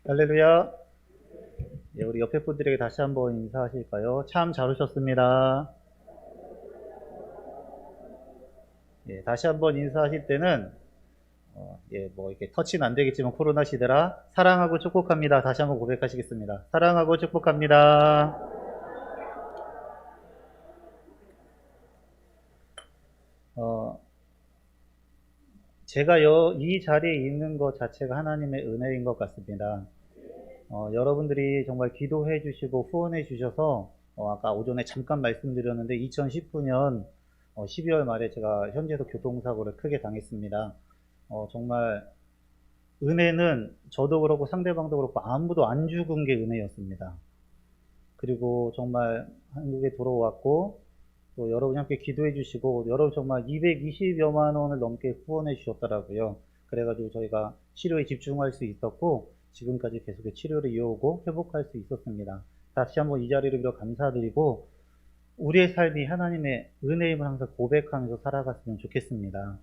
할렐루야. 예, 우리 옆에 분들에게 다시 한번 인사하실까요? 참 잘 오셨습니다. 예, 다시 한번 인사하실 때는 이렇게 터치는 안 되겠지만 코로나 시대라 사랑하고 축복합니다. 다시 한번 고백하시겠습니다. 사랑하고 축복합니다. 어, 제가 이 자리에 있는 것 자체가 하나님의 은혜인 것 같습니다. 여러분들이 정말 기도해 주시고 후원해 주셔서 아까 오전에 잠깐 말씀드렸는데 2019년 12월 말에 제가 현지에서 교통사고를 크게 당했습니다. 정말 은혜는 저도 그렇고 상대방도 그렇고 아무도 안 죽은 게 은혜였습니다. 그리고 정말 한국에 돌아왔고 또 여러분이 함께 기도해 주시고 여러분 정말 220여만 원을 넘게 후원해 주셨더라고요. 그래가지고 저희가 치료에 집중할 수 있었고 지금까지 계속 치료를 이어오고 회복할 수 있었습니다. 다시 한번 이 자리를 빌어 감사드리고 우리의 삶이 하나님의 은혜임을 항상 고백하면서 살아갔으면 좋겠습니다.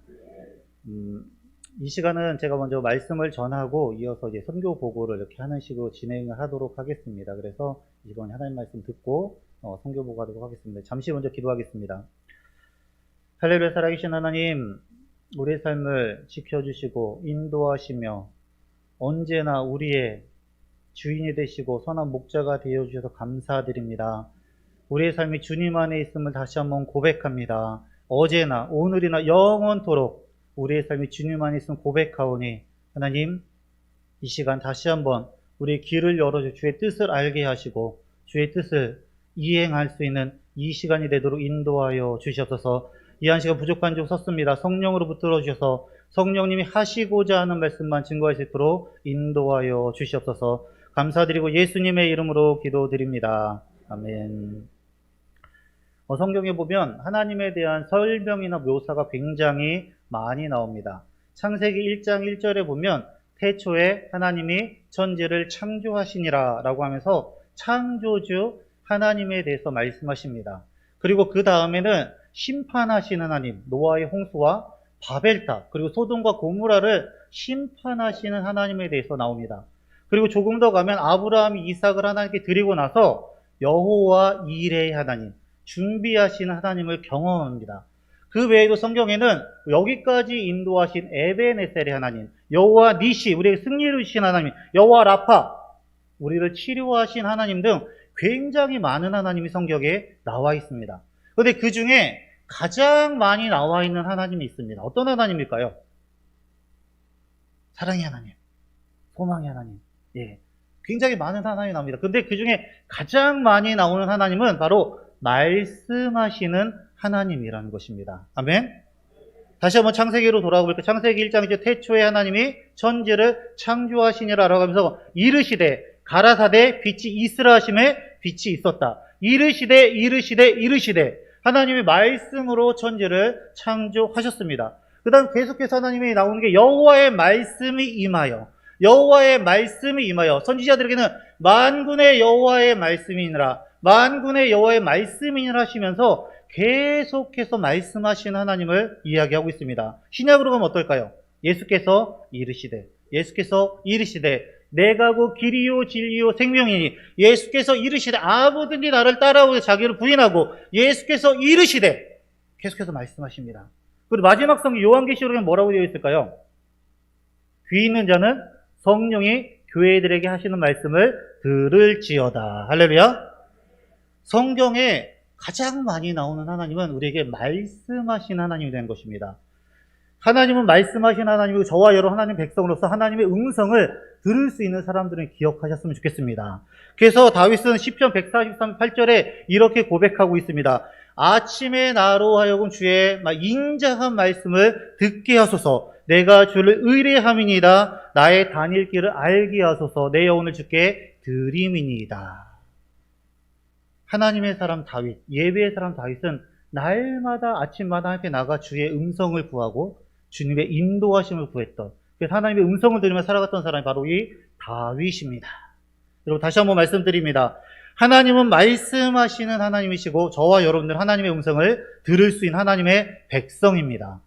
이 시간은 제가 먼저 말씀을 전하고 이어서 이제 선교 보고를 이렇게 하는 식으로 진행을 하도록 하겠습니다. 그래서 이번 하나님 말씀 듣고 선교 보고하도록 하겠습니다. 잠시 먼저 기도하겠습니다. 할렐루야. 살아계신 하나님, 우리의 삶을 지켜주시고 인도하시며 언제나 우리의 주인이 되시고 선한 목자가 되어주셔서 감사드립니다. 우리의 삶이 주님 안에 있음을 다시 한번 고백합니다. 어제나 오늘이나 영원토록 우리의 삶이 주님 안에 있음을 고백하오니 하나님, 이 시간 다시 한번 우리의 길을 열어주 주의 뜻을 알게 하시고 주의 뜻을 이행할 수 있는 이 시간이 되도록 인도하여 주시옵소서. 이 한 시간 부족한 줄 섰습니다. 성령으로 붙들어 주셔서 성령님이 하시고자 하는 말씀만 증거할 수 있도록 인도하여 주시옵소서. 감사드리고 예수님의 이름으로 기도드립니다. 아멘. 성경에 보면 하나님에 대한 설명이나 묘사가 굉장히 많이 나옵니다. 창세기 1장 1절에 보면 태초에 하나님이 천지를 창조하시니라 라고 하면서 창조주 하나님에 대해서 말씀하십니다. 그리고 그 다음에는 심판하신 하나님, 노아의 홍수와 바벨탑, 그리고 소돔과 고무라를 심판하시는 하나님에 대해서 나옵니다. 그리고 조금 더 가면 아브라함이 이삭을 하나님께 드리고 나서 여호와 이레의 하나님, 준비하시는 하나님을 경험합니다. 그 외에도 성경에는 여기까지 인도하신 에베네셀의 하나님, 여호와 니시, 우리에게 승리를 주신 하나님, 여호와 라파, 우리를 치료하신 하나님 등 굉장히 많은 하나님이 성경에 나와 있습니다. 그런데 그 중에 가장 많이 나와 있는 하나님이 있습니다. 어떤 하나님일까요? 사랑의 하나님, 소망의 하나님. 예, 굉장히 많은 하나님이 나옵니다. 그런데 그 중에 가장 많이 나오는 하나님은 바로 말씀하시는 하나님이라는 것입니다. 아멘. 다시 한번 창세기로 돌아가 볼까요? 창세기 1장 이제 태초에 하나님이 천지를 창조하시니라 라고 하면서 이르시되 가라사대 빛이 있으라 하심에 빛이 있었다. 이르시되 하나님의 말씀으로 천지를 창조하셨습니다. 그 다음 계속해서 하나님이 나오는 게 여호와의 말씀이 임하여 선지자들에게는 만군의 여호와의 말씀이니라 하시면서 계속해서 말씀하시는 하나님을 이야기하고 있습니다. 신약으로 가면 어떨까요? 예수께서 이르시되 내가 그 길이요 진리요 생명이니 예수께서 이르시되 아무든지 나를 따라오되 자기를 부인하고 예수께서 이르시되 계속해서 말씀하십니다. 그리고 마지막 성경 요한계시록에는 뭐라고 되어 있을까요? 귀 있는 자는 성령이 교회들에게 하시는 말씀을 들을지어다. 할렐루야. 성경에 가장 많이 나오는 하나님은 우리에게 말씀하신 하나님이 된 것입니다. 하나님은 말씀하신 하나님이고 저와 여러 하나님 백성으로서 하나님의 음성을 들을 수 있는 사람들은 기억하셨으면 좋겠습니다. 그래서 다윗은 시편 143편 8절에 이렇게 고백하고 있습니다. 아침에 나로 하여금 주의 인자한 말씀을 듣게 하소서. 내가 주를 의뢰함이니이다. 나의 다닐 길을 알게 하소서. 내 영혼을 주께 드림이니이다. 하나님의 사람 다윗, 예배의 사람 다윗은 날마다 아침마다 함께 나가 주의 음성을 구하고 주님의 인도하심을 구했던, 그래서 하나님의 음성을 들으며 살아갔던 사람이 바로 이 다윗입니다. 여러분 다시 한번 말씀드립니다. 하나님은 말씀하시는 하나님이시고 저와 여러분들 하나님의 음성을 들을 수 있는 하나님의 백성입니다.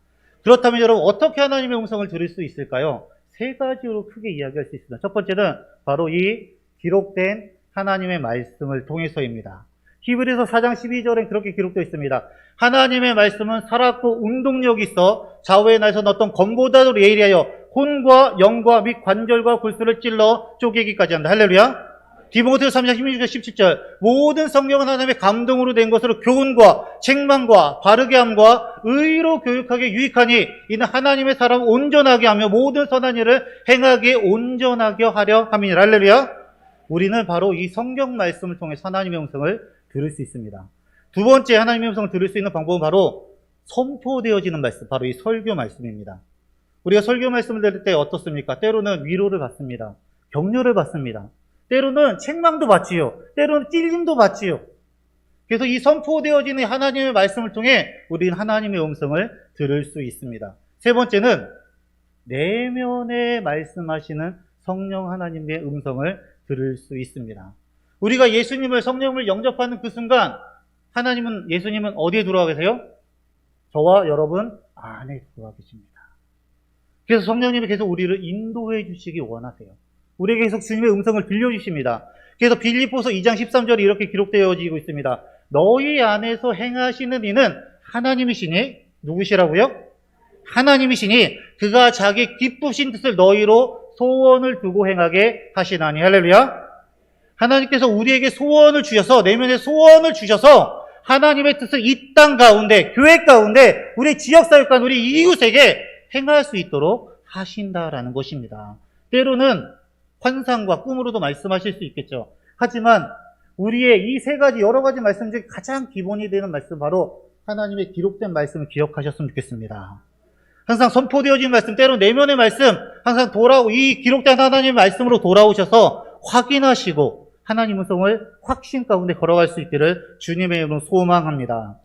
그렇다면 여러분 어떻게 하나님의 음성을 들을 수 있을까요? 세 가지로 크게 이야기할 수 있습니다. 첫 번째는 바로 이 기록된 하나님의 말씀을 통해서입니다. 히브리서 4장 12절엔 그렇게 기록되어 있습니다. 하나님의 말씀은 살았고 운동력이 있어 좌우의 날선 어떤 검보다도 예리하여 혼과 영과 및 관절과 골수를 찔러 쪼개기까지 한다. 할렐루야. 디모데후서 3장 16절 17절 모든 성경은 하나님의 감동으로 된 것으로 교훈과 책망과 바르게 함과 의로 교육하게 유익하니 이는 하나님의 사람을 온전하게 하며 모든 선한 일을 행하기에 온전하게 하려 함이니라. 할렐루야. 우리는 바로 이 성경 말씀을 통해 하나님의 음성을 들을 수 있습니다. 두 번째 하나님의 음성을 들을 수 있는 방법은 바로 선포되어지는 말씀, 바로 이 설교 말씀입니다. 우리가 설교 말씀을 들을 때 어떻습니까? 때로는 위로를 받습니다. 격려를 받습니다. 때로는 책망도 받지요. 때로는 찔림도 받지요. 그래서 이 선포되어지는 하나님의 말씀을 통해 우리는 하나님의 음성을 들을 수 있습니다. 세 번째는 내면에 말씀하시는 성령 하나님의 음성을 들을 수 있습니다. 우리가 예수님을 성령을 영접하는 그 순간 예수님은 어디에 들어와 계세요? 저와 여러분 안에 들어와 계십니다. 그래서 성령님이 계속 우리를 인도해 주시기 원하세요. 우리에게 계속 주님의 음성을 들려주십니다. 그래서 빌립보서 2장 13절이 이렇게 기록되어지고 있습니다. 너희 안에서 행하시는 이는 하나님이시니 누구시라고요? 하나님이시니 그가 자기 기쁘신 뜻을 너희로 소원을 두고 행하게 하시나니. 할렐루야. 하나님께서 우리에게 소원을 주셔서 내면에 소원을 주셔서 하나님의 뜻을 이 땅 가운데 교회 가운데 우리 지역사역과 우리 이웃에게 행할 수 있도록 하신다라는 것입니다. 때로는 환상과 꿈으로도 말씀하실 수 있겠죠. 하지만 우리의 이 세 가지 여러 가지 말씀 중에 가장 기본이 되는 말씀 바로 하나님의 기록된 말씀을 기억하셨으면 좋겠습니다. 항상 선포되어진 말씀, 때로 내면의 말씀, 항상 이 기록된 하나님의 말씀으로 돌아오셔서 확인하시고 하나님 음성을 확신 가운데 걸어갈 수 있기를 주님의 이름으로 소망합니다.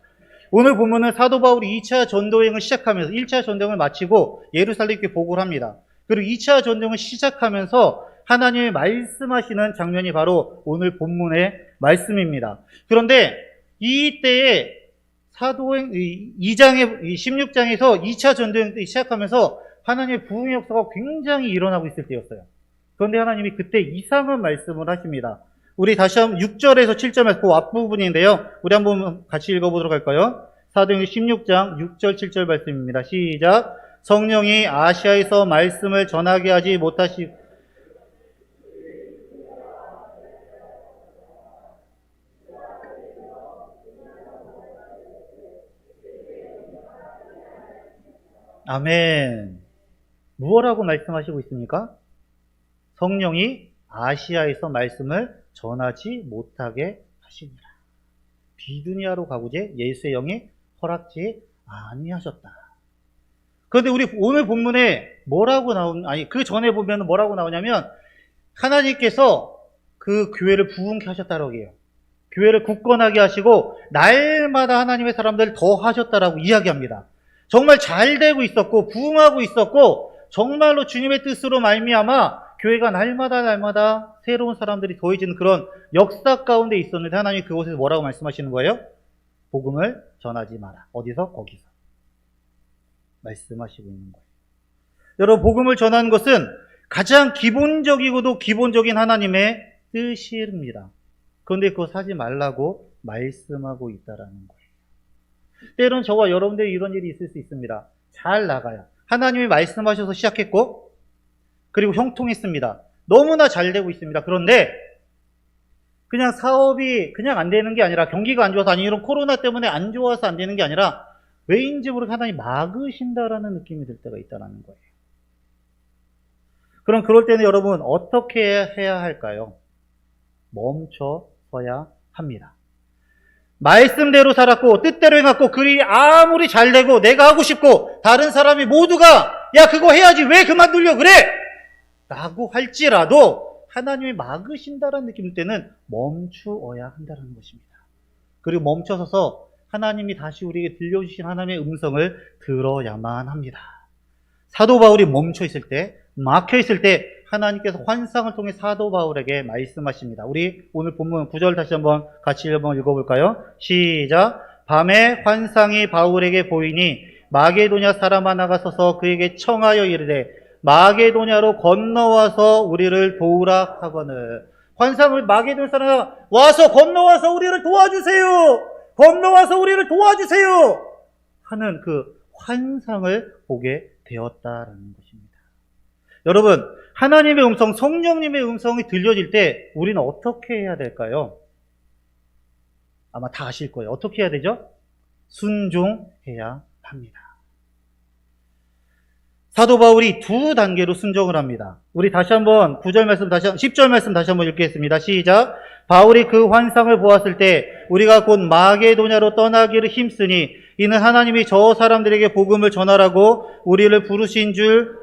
오늘 본문은 사도 바울이 2차 전도행을 시작하면서 1차 전도행을 마치고 예루살렘에 보고를 합니다. 그리고 2차 전도행을 시작하면서 하나님이 말씀하시는 장면이 바로 오늘 본문의 말씀입니다. 그런데 이때에 사도행 16장에서 2차 전도행 시작하면서 하나님의 부흥의 역사가 굉장히 일어나고 있을 때였어요. 그런데 하나님이 그때 이상한 말씀을 하십니다. 우리 다시 한번 6절에서 7절에서 그 앞부분인데요. 우리 한번 같이 읽어보도록 할까요? 사도행전 16장 6절 7절 말씀입니다. 시작. 성령이 아시아에서 말씀을 전하게 하지 못하시고 아멘. 무엇라고 말씀하시고 있습니까? 성령이 아시아에서 말씀을 전하지 못하게 하시니라. 비두니아로 가고자 예수의 영이 허락지 아니하셨다. 그런데 우리 오늘 본문에 그 전에 보면 뭐라고 나오냐면 하나님께서 그 교회를 부흥케 하셨다라고 해요. 교회를 굳건하게 하시고 날마다 하나님의 사람들을 더 하셨다라고 이야기합니다. 정말 잘 되고 있었고 부흥하고 있었고 정말로 주님의 뜻으로 말미암아 교회가 날마다 새로운 사람들이 더해지는 그런 역사 가운데 있었는데 하나님이 그곳에서 뭐라고 말씀하시는 거예요? 복음을 전하지 마라. 어디서? 거기서. 말씀하시고 있는 거예요. 여러분, 복음을 전하는 것은 가장 기본적이고도 기본적인 하나님의 뜻입니다. 그런데 그거 하지 말라고 말씀하고 있다라는 거예요. 때론 저와 여러분들이 이런 일이 있을 수 있습니다. 잘 나가요. 하나님이 말씀하셔서 시작했고 그리고 형통했습니다. 너무나 잘 되고 있습니다. 그런데 그냥 사업이 그냥 안 되는 게 아니라 경기가 안 좋아서 아니 이런 코로나 때문에 안 좋아서 안 되는 게 아니라 왜인지 모르게 하나님이 막으신다라는 느낌이 들 때가 있다는 거예요. 그럼 그럴 때는 여러분 어떻게 해야 할까요? 멈춰서야 합니다. 말씀대로 살았고 뜻대로 행했고 그리 아무리 잘 되고 내가 하고 싶고 다른 사람이 모두가 야 그거 해야지 왜 그만두려 그래 라고 할지라도 하나님이 막으신다라는 느낌일 때는 멈추어야 한다는 것입니다. 그리고 멈춰서서 하나님이 다시 우리에게 들려주신 하나님의 음성을 들어야만 합니다. 사도 바울이 멈춰 있을 때 막혀 있을 때 하나님께서 환상을 통해 사도 바울에게 말씀하십니다. 우리 오늘 본문 9절 다시 한번 같이 한번 읽어볼까요? 시작. 밤에 환상이 바울에게 보이니 마게도냐 사람 하나가 서서 그에게 청하여 이르되 마게도냐로 건너와서 우리를 도우라 하거늘. 환상을 마게도냐 사람 와서 건너와서 우리를 도와주세요. 건너와서 우리를 도와주세요. 하는 그 환상을 보게 되었다라는 것입니다. 여러분, 하나님의 음성, 성령님의 음성이 들려질 때 우리는 어떻게 해야 될까요? 아마 다 아실 거예요. 어떻게 해야 되죠? 순종해야 합니다. 사도 바울이 두 단계로 순종을 합니다. 우리 다시 한번 9절 말씀 10절 말씀 다시 한번 읽겠습니다. 시작. 바울이 그 환상을 보았을 때 우리가 곧 마게도냐로 떠나기를 힘쓰니 이는 하나님이 저 사람들에게 복음을 전하라고 우리를 부르신 줄.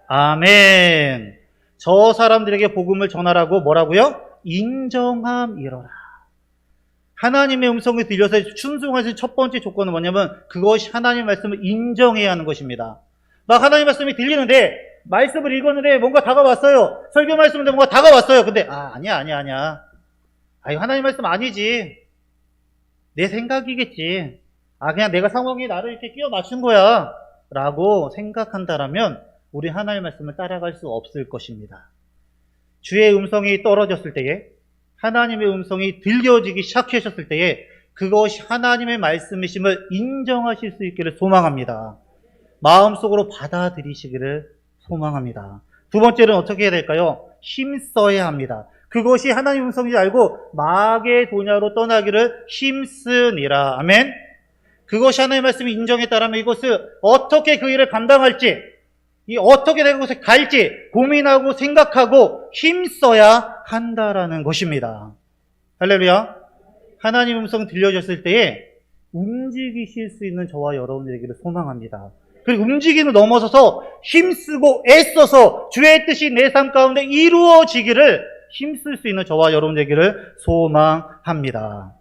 아멘. 저 사람들에게 복음을 전하라고 뭐라고요? 인정함이로라. 하나님의 음성이 들려서 순종할 수 있는 첫 번째 조건은 뭐냐면 그것이 하나님의 말씀을 인정해야 하는 것입니다. 막 하나님 말씀이 들리는데 말씀을 읽었는데 뭔가 다가왔어요. 설교 말씀인데 뭔가 다가왔어요. 근데 아니야. 하나님 말씀 아니지. 내 생각이겠지. 그냥 내가 상황이 나를 이렇게 끼워 맞춘 거야 라고 생각한다라면 우리 하나님 말씀을 따라갈 수 없을 것입니다. 주의 음성이 떨어졌을 때에, 하나님의 음성이 들려지기 시작하셨을 때에 그것이 하나님의 말씀이심을 인정하실 수 있기를 소망합니다. 마음속으로 받아들이시기를 소망합니다. 두 번째는 어떻게 해야 될까요? 힘써야 합니다. 그것이 하나님의 음성인지 알고 마게도냐로 떠나기를 힘쓰니라. 아멘. 그것이 하나님의 말씀이 인정했다라면 이것을 어떻게 그 일을 감당할지, 어떻게 내가 그곳에 갈지 고민하고 생각하고 힘써야 한다라는 것입니다. 할렐루야. 하나님 음성 들려졌을 때에 움직이실 수 있는 저와 여러분들에게를 소망합니다. 그리고 움직임을 넘어서서 힘쓰고 애써서 주의 뜻이 내 삶 가운데 이루어지기를 힘쓸 수 있는 저와 여러분들에게를 소망합니다.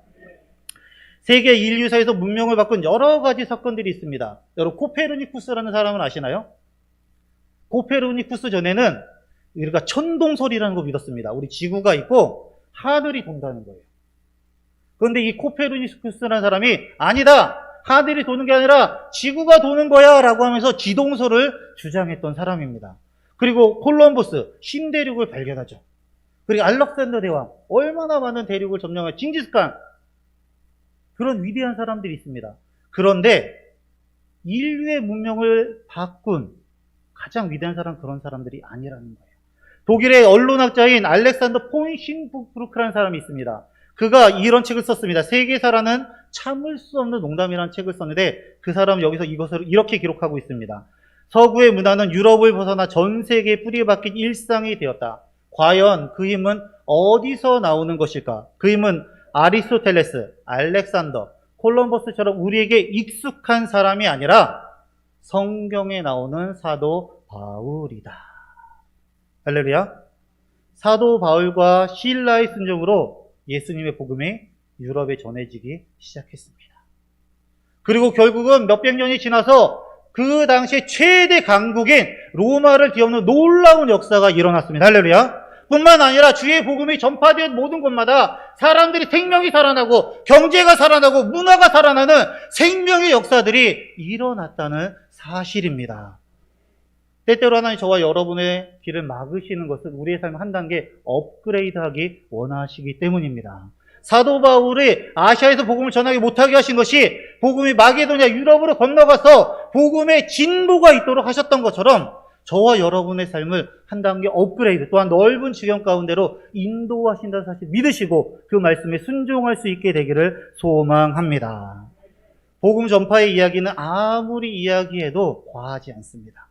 세계 인류사에서 문명을 바꾼 여러 가지 사건들이 있습니다. 여러분, 코페르니쿠스라는 사람은 아시나요? 코페르니쿠스 전에는 우리가 천동설이라는 거 믿었습니다. 우리 지구가 있고 하늘이 돈다는 거예요. 그런데 이 코페르니쿠스라는 사람이 아니다, 하늘이 도는 게 아니라 지구가 도는 거야 라고 하면서 지동설을 주장했던 사람입니다. 그리고 콜럼버스, 신대륙을 발견하죠. 그리고 알렉산더 대왕, 얼마나 많은 대륙을 점령한 징기스칸, 그런 위대한 사람들이 있습니다. 그런데 인류의 문명을 바꾼 가장 위대한 사람, 그런 사람들이 아니라는 거예요. 독일의 언론학자인 알렉산더 폰 신부르크라는 사람이 있습니다. 그가 이런 책을 썼습니다. 세계사라는 참을 수 없는 농담이라는 책을 썼는데 그 사람은 여기서 이것을 이렇게 기록하고 있습니다. 서구의 문화는 유럽을 벗어나 전 세계에 뿌리박힌 일상이 되었다. 과연 그 힘은 어디서 나오는 것일까? 그 힘은 아리스토텔레스, 알렉산더, 콜럼버스처럼 우리에게 익숙한 사람이 아니라 성경에 나오는 사도 바울이다. 할렐루야. 사도 바울과 실라의 순종으로 예수님의 복음이 유럽에 전해지기 시작했습니다. 그리고 결국은 몇백 년이 지나서 그 당시에 최대 강국인 로마를 뒤엎는 놀라운 역사가 일어났습니다. 할렐루야. 뿐만 아니라 주의 복음이 전파된 모든 곳마다 사람들이 생명이 살아나고 경제가 살아나고 문화가 살아나는 생명의 역사들이 일어났다는 사실입니다. 때때로 하나님 저와 여러분의 길을 막으시는 것은 우리의 삶을 한 단계 업그레이드하기 원하시기 때문입니다. 사도 바울이 아시아에서 복음을 전하지 못하게 하신 것이 복음이 마게도냐 유럽으로 건너가서 복음의 진보가 있도록 하셨던 것처럼 저와 여러분의 삶을 한 단계 업그레이드, 또한 넓은 지경 가운데로 인도하신다는 사실 믿으시고 그 말씀에 순종할 수 있게 되기를 소망합니다. 복음 전파의 이야기는 아무리 이야기해도 과하지 않습니다.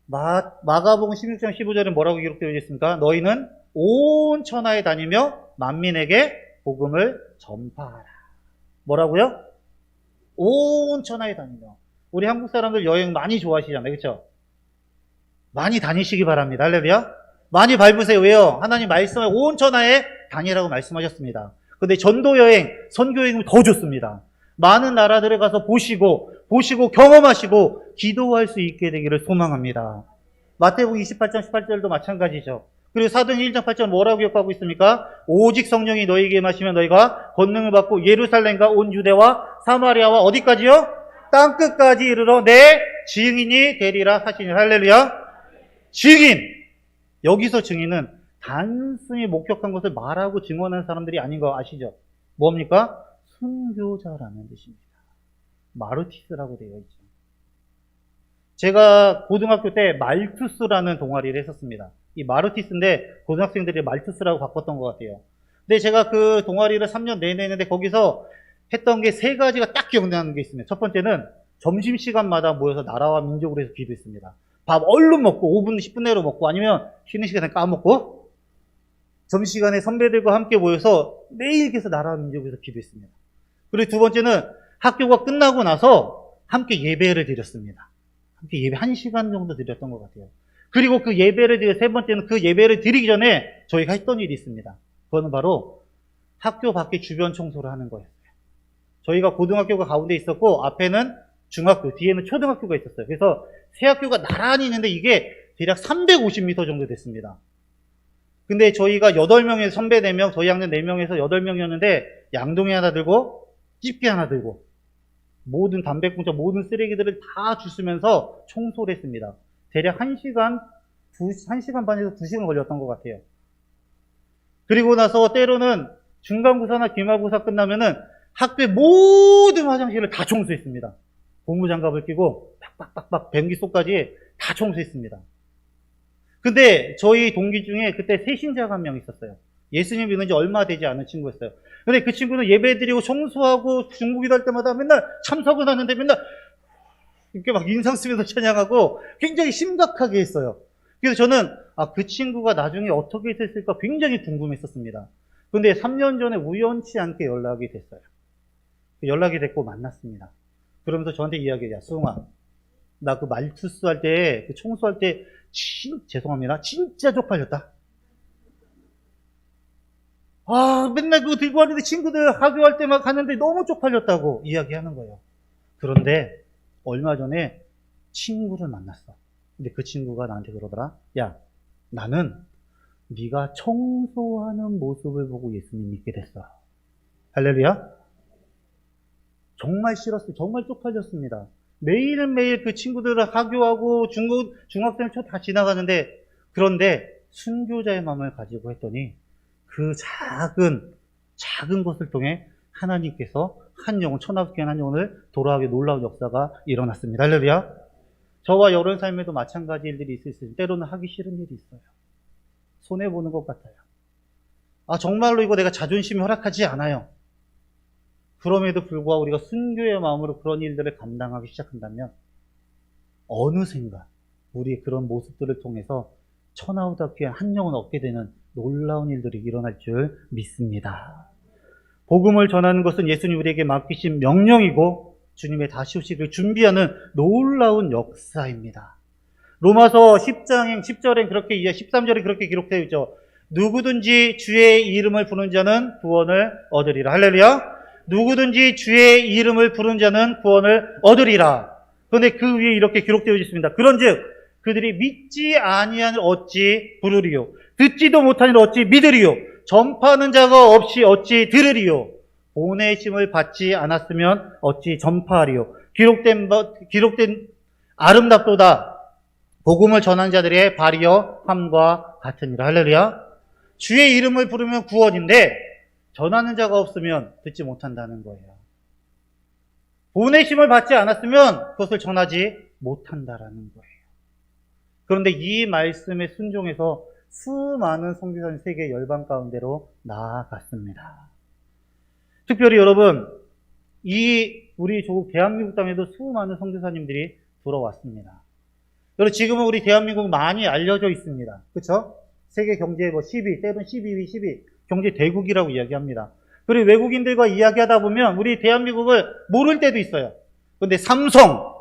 마가복음 16장 15절에 뭐라고 기록되어 있습니까? 너희는 온 천하에 다니며 만민에게 복음을 전파하라. 뭐라고요? 온 천하에 다니며. 우리 한국 사람들 여행 많이 좋아하시잖아요. 그렇죠? 많이 다니시기 바랍니다. 할렐루야. 많이 밟으세요. 왜요? 하나님 말씀에 온 천하에 다니라고 말씀하셨습니다. 근데 전도 여행, 선교 여행은 더 좋습니다. 많은 나라들에 가서 보시고 경험하시고 기도할 수 있게 되기를 소망합니다. 마태복음 28장 18절도 마찬가지죠. 그리고 사도행 1장 8절 뭐라고 기록하고 있습니까? 오직 성령이 너희에게 임하시면 너희가 권능을 받고 예루살렘과 온 유대와 사마리아와 어디까지요? 땅끝까지 이르러 내 증인이 되리라 하시니. 할렐루야. 증인. 여기서 증인은 단순히 목격한 것을 말하고 증언하는 사람들이 아닌 거 아시죠? 뭡니까? 순교자라는 뜻입니다. 마르티스라고 되어 있죠. 제가 고등학교 때 말투스라는 동아리를 했었습니다. 이 마르티스인데 고등학생들이 말투스라고 바꿨던 것 같아요. 근데 제가 그 동아리를 3년 내내 했는데 거기서 했던 게 세 가지가 딱 기억나는 게 있습니다. 첫 번째는 점심시간마다 모여서 나라와 민족을 위해서 기도했습니다. 밥 얼른 먹고 5분, 10분 내로 먹고 아니면 쉬는 시간에 까먹고 점심시간에 선배들과 함께 모여서 매일 계속 나라와 민족을 위해서 기도했습니다. 그리고 두 번째는 학교가 끝나고 나서 함께 예배를 드렸습니다. 함께 예배 1시간 정도 드렸던 것 같아요. 그리고 그 예배를 드려 세 번째는 그 예배를 드리기 전에 저희가 했던 일이 있습니다. 그거는 바로 학교 밖에 주변 청소를 하는 거였어요. 저희가 고등학교가 가운데 있었고 앞에는 중학교, 뒤에는 초등학교가 있었어요. 그래서 세 학교가 나란히 있는데 이게 대략 350m 정도 됐습니다. 근데 저희가 8명에서 선배 4명, 저희 학년 4명에서 8명이었는데 양동이 하나 들고 집게 하나 들고 모든 담배꽁초, 모든 쓰레기들을 다 주스면서 청소를 했습니다. 대략 1시간 반에서 2시간 걸렸던 것 같아요. 그리고 나서 때로는 중간고사나 기말고사 끝나면은 학교의 모든 화장실을 다 청소했습니다. 고무장갑을 끼고 빡빡빡빡 변기소까지 다 청소했습니다. 근데 저희 동기 중에 그때 새신자가 한 명 있었어요. 예수님 믿은 지 얼마 되지 않은 친구였어요. 근데 그 친구는 예배 드리고 청소하고 중국기도 할 때마다 맨날 참석을 하는데 맨날 이렇게 막 인상 쓰면서 찬양하고 굉장히 심각하게 했어요. 그래서 저는 그 친구가 나중에 어떻게 됐을까 굉장히 궁금했었습니다. 근데 3년 전에 우연치 않게 연락이 됐어요. 연락이 됐고 만났습니다. 그러면서 저한테 이야기해요. 수웅아, 나 그 말투스 할 때, 그 청소할 때, 죄송합니다. 진짜 쪽팔렸다. 맨날 그거 들고 왔는데 친구들 학교할 때만 갔는데 너무 쪽팔렸다고 이야기하는 거예요. 그런데 얼마 전에 친구를 만났어. 근데 그 친구가 나한테 그러더라. 야, 나는 네가 청소하는 모습을 보고 예수님 믿게 됐어. 할렐루야. 정말 싫었어요. 정말 쪽팔렸습니다. 매일매일 그 친구들을 하교하고 중학생 초 다 지나가는데 그런데 순교자의 마음을 가지고 했더니 그 작은 것을 통해 하나님께서 한 영혼, 천하복귀한 한 영혼을 돌아오게 놀라운 역사가 일어났습니다. 할렐루야. 저와 여러분 삶에도 마찬가지 일들이 있을 수 있어요. 때로는 하기 싫은 일이 있어요. 손해보는 것 같아요. 정말로 이거 내가 자존심이 허락하지 않아요. 그럼에도 불구하고 우리가 순교의 마음으로 그런 일들을 감당하기 시작한다면 어느샌가 우리의 그런 모습들을 통해서 천하우답게 한 영혼 얻게 되는 놀라운 일들이 일어날 줄 믿습니다. 복음을 전하는 것은 예수님 우리에게 맡기신 명령이고 주님의 다시 오시기를 준비하는 놀라운 역사입니다. 로마서 10장행 10절엔 그렇게 13절에 그렇게 기록되어 있죠. 누구든지 주의 이름을 부르는 자는 구원을 얻으리라. 할렐루야. 누구든지 주의 이름을 부르는 자는 구원을 얻으리라. 그런데 그 위에 이렇게 기록되어 있습니다. 그런즉 그들이 믿지 아니하는 어찌 부르리요, 듣지도 못하는 어찌 믿으리요, 전파하는 자가 없이 어찌 들으리요, 보내심을 받지 않았으면 어찌 전파하리요. 기록된 아름답도다 복음을 전한 자들의 발이여 함과 같으니라. 할렐루야. 주의 이름을 부르면 구원인데 전하는 자가 없으면 듣지 못한다는 거예요. 보내심을 받지 않았으면 그것을 전하지 못한다라는 거예요. 그런데 이 말씀에 순종해서 수많은 선교사님 세계 열방 가운데로 나아갔습니다. 특별히 여러분, 우리 조국 대한민국 땅에도 수많은 선교사님들이 들어왔습니다. 여러분, 지금은 우리 대한민국 많이 알려져 있습니다. 그렇죠? 세계 경제 10위, 때로는 12위, 10위 경제 대국이라고 이야기합니다. 그리고 외국인들과 이야기하다 보면 우리 대한민국을 모를 때도 있어요. 그런데 삼성,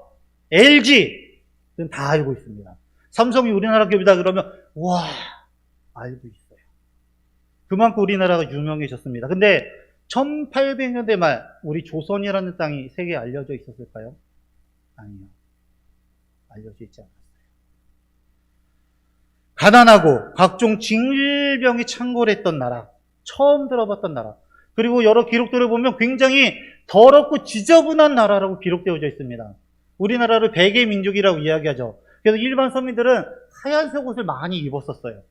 LG는 다 알고 있습니다. 삼성이 우리나라 기업이다 그러면 와, 알고 있어요. 그만큼 우리나라가 유명해졌습니다. 근데 1800년대 말 우리 조선이라는 땅이 세계에 알려져 있었을까요? 아니요. 알려져 있지 않았어요. 가난하고 각종 질병이 창궐했던 나라, 처음 들어봤던 나라, 그리고 여러 기록들을 보면 굉장히 더럽고 지저분한 나라라고 기록되어져 있습니다. 우리나라를 백의 민족이라고 이야기하죠. 그래서 일반 서민들은 하얀색 옷을 많이 입었었어요.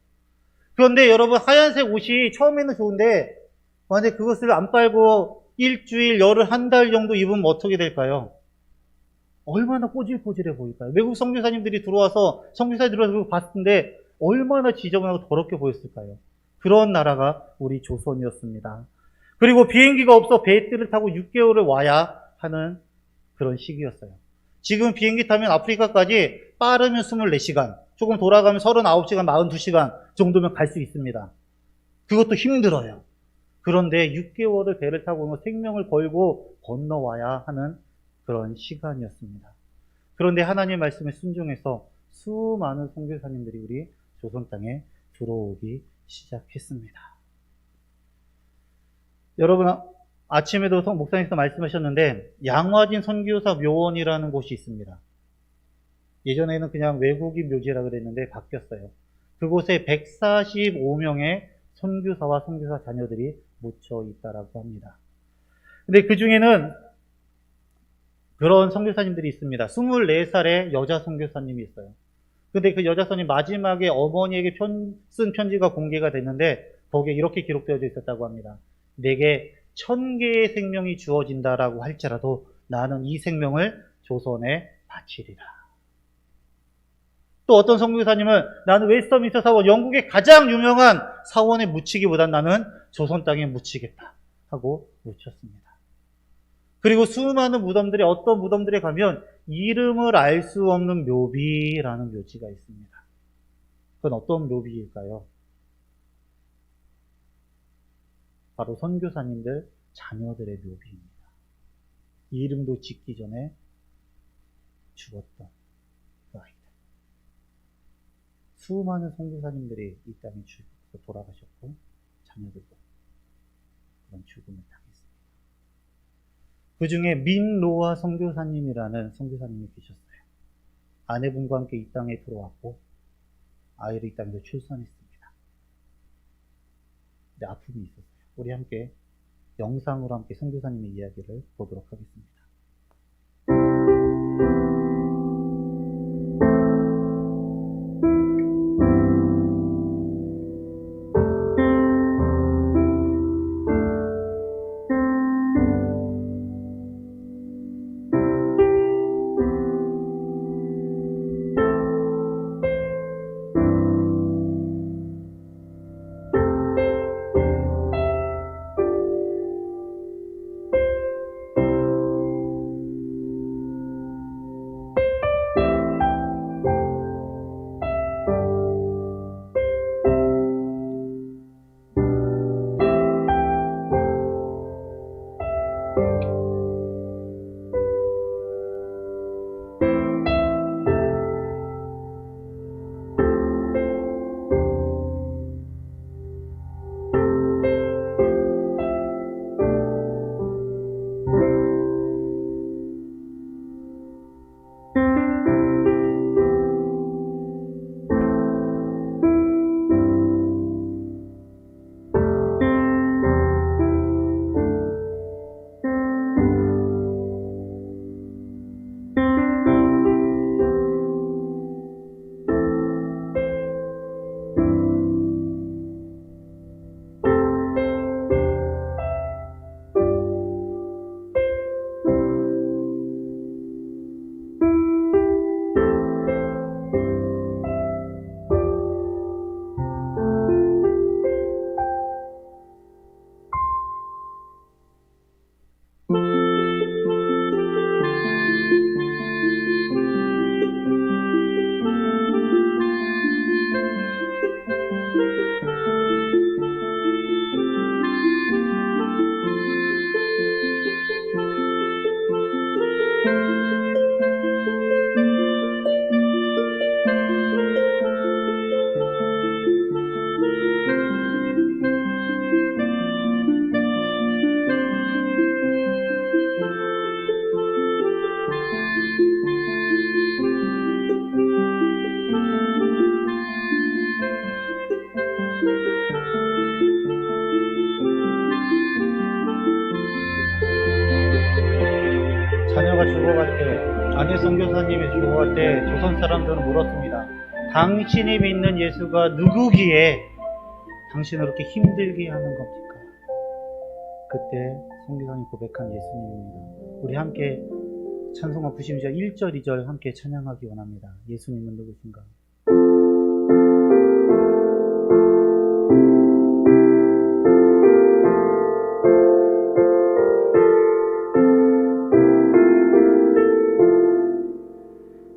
그런데 여러분, 하얀색 옷이 처음에는 좋은데 만약에 그것을 안 빨고 일주일, 열흘, 한 달 정도 입으면 어떻게 될까요? 얼마나 꼬질꼬질해 보일까요? 외국 선교사님들이 들어와서 선교사에 들어와서 봤는데 얼마나 지저분하고 더럽게 보였을까요? 그런 나라가 우리 조선이었습니다. 그리고 비행기가 없어 배들을 타고 6개월을 와야 하는 그런 시기였어요. 지금 비행기 타면 아프리카까지 빠르면 24시간, 조금 돌아가면 39시간, 42시간 정도면 갈 수 있습니다. 그것도 힘들어요. 그런데 6개월을 배를 타고 생명을 걸고 건너와야 하는 그런 시간이었습니다. 그런데 하나님의 말씀에 순종해서 수많은 선교사님들이 우리 조선 땅에 들어오기 시작했습니다. 여러분, 아침에도 목사님께서 말씀하셨는데 양화진 선교사 묘원이라는 곳이 있습니다. 예전에는 그냥 외국인 묘지라 그랬는데 바뀌었어요. 그곳에 145명의 선교사와 선교사 자녀들이 묻혀 있다라고 합니다. 근데 그 중에는 그런 선교사님들이 있습니다. 24살의 여자 선교사님이 있어요. 근데 그 여자 선생님 마지막에 어머니에게 쓴 편지가 공개가 됐는데 거기에 이렇게 기록되어져 있었다고 합니다. 내게 1000개의 생명이 주어진다라고 할지라도 나는 이 생명을 조선에 바치리라. 또 어떤 선교사님은 나는 웨스터민스터 사원, 영국의 가장 유명한 사원에 묻히기보단 나는 조선 땅에 묻히겠다 하고 묻혔습니다. 그리고 수많은 무덤들이, 어떤 무덤들에 가면 이름을 알 수 없는 묘비라는 묘지가 있습니다. 그건 어떤 묘비일까요? 바로 선교사님들 자녀들의 묘비입니다. 이름도 짓기 전에 죽었던 그 아이들. 수많은 선교사님들이 이 땅에 죽어서 돌아가셨고 자녀들도 그런 죽음을 당했습니다. 그 중에 민노아 선교사님이라는 선교사님이 계셨어요. 아내분과 함께 이 땅에 들어왔고 아이를 이 땅에서 출산했습니다. 근데 아픔이 있었어요. 우리 함께 영상으로 함께 선교사님의 이야기를 보도록 하겠습니다. 선교사님이 주고할 때 조선 사람들은 물었습니다. 당신이 믿는 예수가 누구기에 당신을 그렇게 힘들게 하는 겁니까? 그때 선교사님 고백한 예수님입니다. 우리 함께 찬송가 92절 1절 2절 함께 찬양하기 원합니다. 예수님은 누구신가?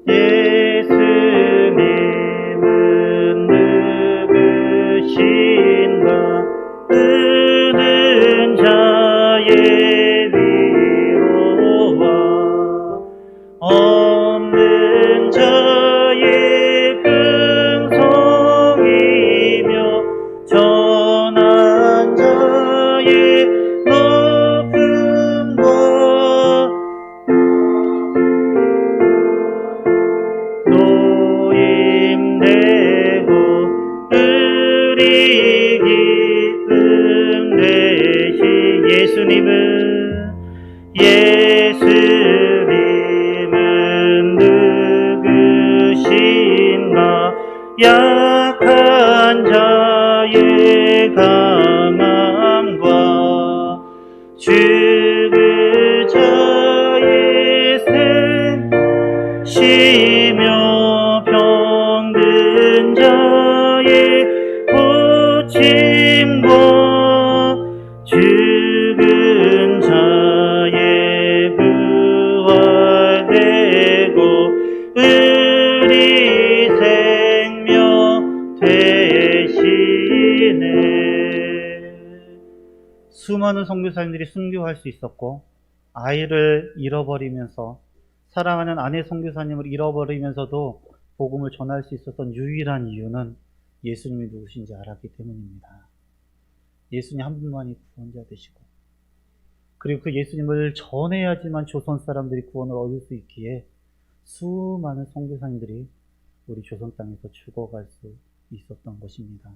예수님은 누구신가? 의는 자의 위로와 없는 자의 근성이며 전한 자의 높음과 노임되고 의리 기쁨 되신 예수님은 누구신가? 약한 자의 강함과 죽을 자의 생시며 병든 자의 고침과 죽은 자의 부활되고 의리 생명 되시네. 수많은 선교사님들이 순교할 수 있었고 아이를 잃어버리면서 사랑하는 아내 선교사님을 잃어버리면서도 복음을 전할 수 있었던 유일한 이유는 예수님이 누구신지 알았기 때문입니다. 예수님 한 분만이 구원자 되시고 그리고 그 예수님을 전해야지만 조선 사람들이 구원을 얻을 수 있기에 수많은 선교사님들이 우리 조선 땅에서 죽어갈 수 있었던 것입니다.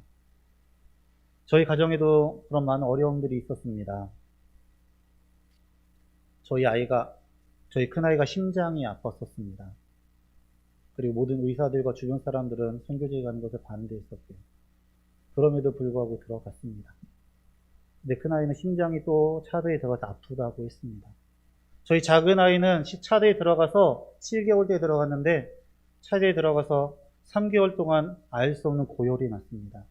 저희 가정에도 그런 많은 어려움들이 있었습니다. 저희 큰아이가 심장이 아팠었습니다. 그리고 모든 의사들과 주변 사람들은 선교지에 가는 것을 반대했었고요. 그럼에도 불구하고 들어갔습니다. 근데 큰아이는 심장이 또 차도에 들어가서 아프다고 했습니다. 저희 작은 아이는 차도에 들어가서 7개월 때에 들어갔는데 차도에 들어가서 3개월 동안 알 수 없는 고열이 났습니다.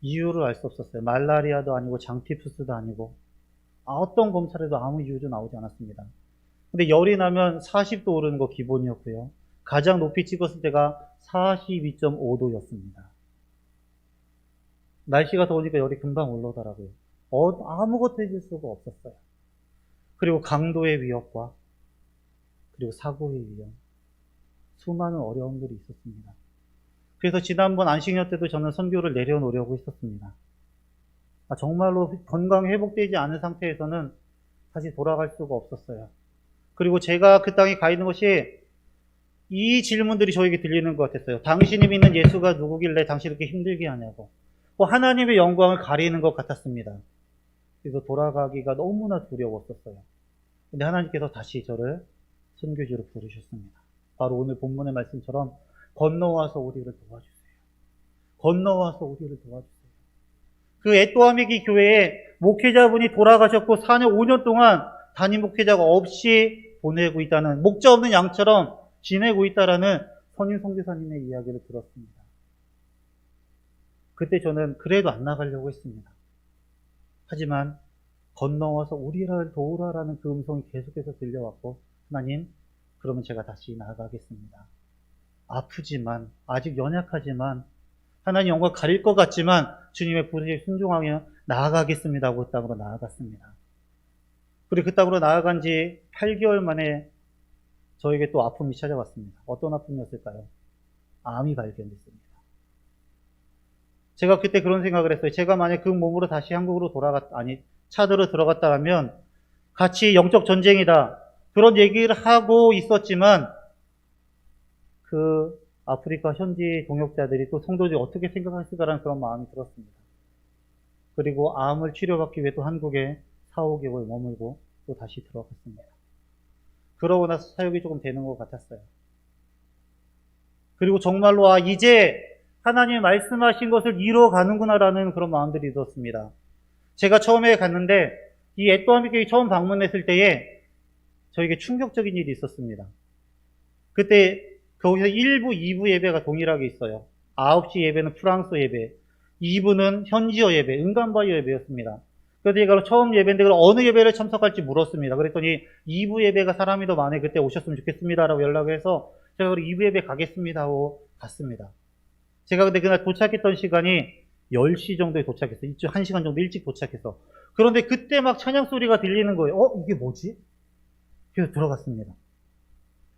이유를 알 수 없었어요. 말라리아도 아니고 장티푸스도 아니고 어떤 검사를 해도 아무 이유도 나오지 않았습니다. 근데 열이 나면 40도 오르는 거 기본이었고요. 가장 높이 찍었을 때가 42.5도였습니다. 날씨가 더우니까 열이 금방 올라오더라고요. 아무것도 해줄 수가 없었어요. 그리고 강도의 위협과 그리고 사고의 위험, 수많은 어려움들이 있었습니다. 그래서 지난번 안식년 때도 저는 선교를 내려놓으려고 했었습니다. 정말로 건강 회복되지 않은 상태에서는 다시 돌아갈 수가 없었어요. 그리고 제가 그 땅에 가 있는 것이 이 질문들이 저에게 들리는 것 같았어요. 당신이 믿는 예수가 누구길래 당신 이렇게 힘들게 하냐고. 하나님의 영광을 가리는 것 같았습니다. 그래서 돌아가기가 너무나 두려웠었어요. 근데 하나님께서 다시 저를 선교지로 부르셨습니다. 바로 오늘 본문의 말씀처럼 건너와서 우리를 도와주세요. 건너와서 우리를 도와주세요. 그 애또아미기 교회에 목회자분이 돌아가셨고 4년, 5년 동안 담임 목회자가 없이 보내고 있다는, 목자 없는 양처럼 지내고 있다라는 선임 선교사님의 이야기를 들었습니다. 그때 저는 그래도 안 나가려고 했습니다. 하지만 건너와서 우리를 도우라라는 그 음성이 계속해서 들려왔고, 하나님, 그러면 제가 다시 나아가겠습니다. 아프지만, 아직 연약하지만, 하나님 영광 가릴 것 같지만 주님의 부르심에 순종하며 나아가겠습니다 하고 그 땅으로 나아갔습니다. 그리고 그 땅으로 나아간 지 8개월 만에 저에게 또 아픔이 찾아왔습니다. 어떤 아픔이었을까요? 암이 발견됐습니다. 제가 그때 그런 생각을 했어요. 제가 만약 그 몸으로 다시 한국으로 차도로 들어갔다 하면 같이 영적 전쟁이다, 그런 얘기를 하고 있었지만 그 아프리카 현지 동역자들이 또 성도들이 어떻게 생각했을까라는 그런 마음이 들었습니다. 그리고 암을 치료받기 위해 또 한국에 4, 5개월 머물고 또 다시 들어갔습니다. 그러고 나서 사역이 조금 되는 것 같았어요. 그리고 정말로 이제 하나님 말씀하신 것을 이뤄가는구나라는 그런 마음들이 들었습니다. 제가 처음에 갔는데 이 앳도암교회 처음 방문했을 때에 저에게 충격적인 일이 있었습니다. 그때 거기서 1부, 2부 예배가 동일하게 있어요. 9시 예배는 프랑스 예배, 2부는 현지어 예배, 은간바이어 예배였습니다. 그래서 제가 처음 예배인데 그럼 어느 예배를 참석할지 물었습니다. 그랬더니 2부 예배가 사람이 더 많으니 그때 오셨으면 좋겠습니다라고 연락을 해서 제가 그럼 2부 예배 가겠습니다 하고 갔습니다. 제가 근데 그날 도착했던 시간이 10시 정도에 도착했어요. 1시간 정도 일찍 도착해서. 그런데 그때 막 찬양 소리가 들리는 거예요. 이게 뭐지? 그래서 들어갔습니다.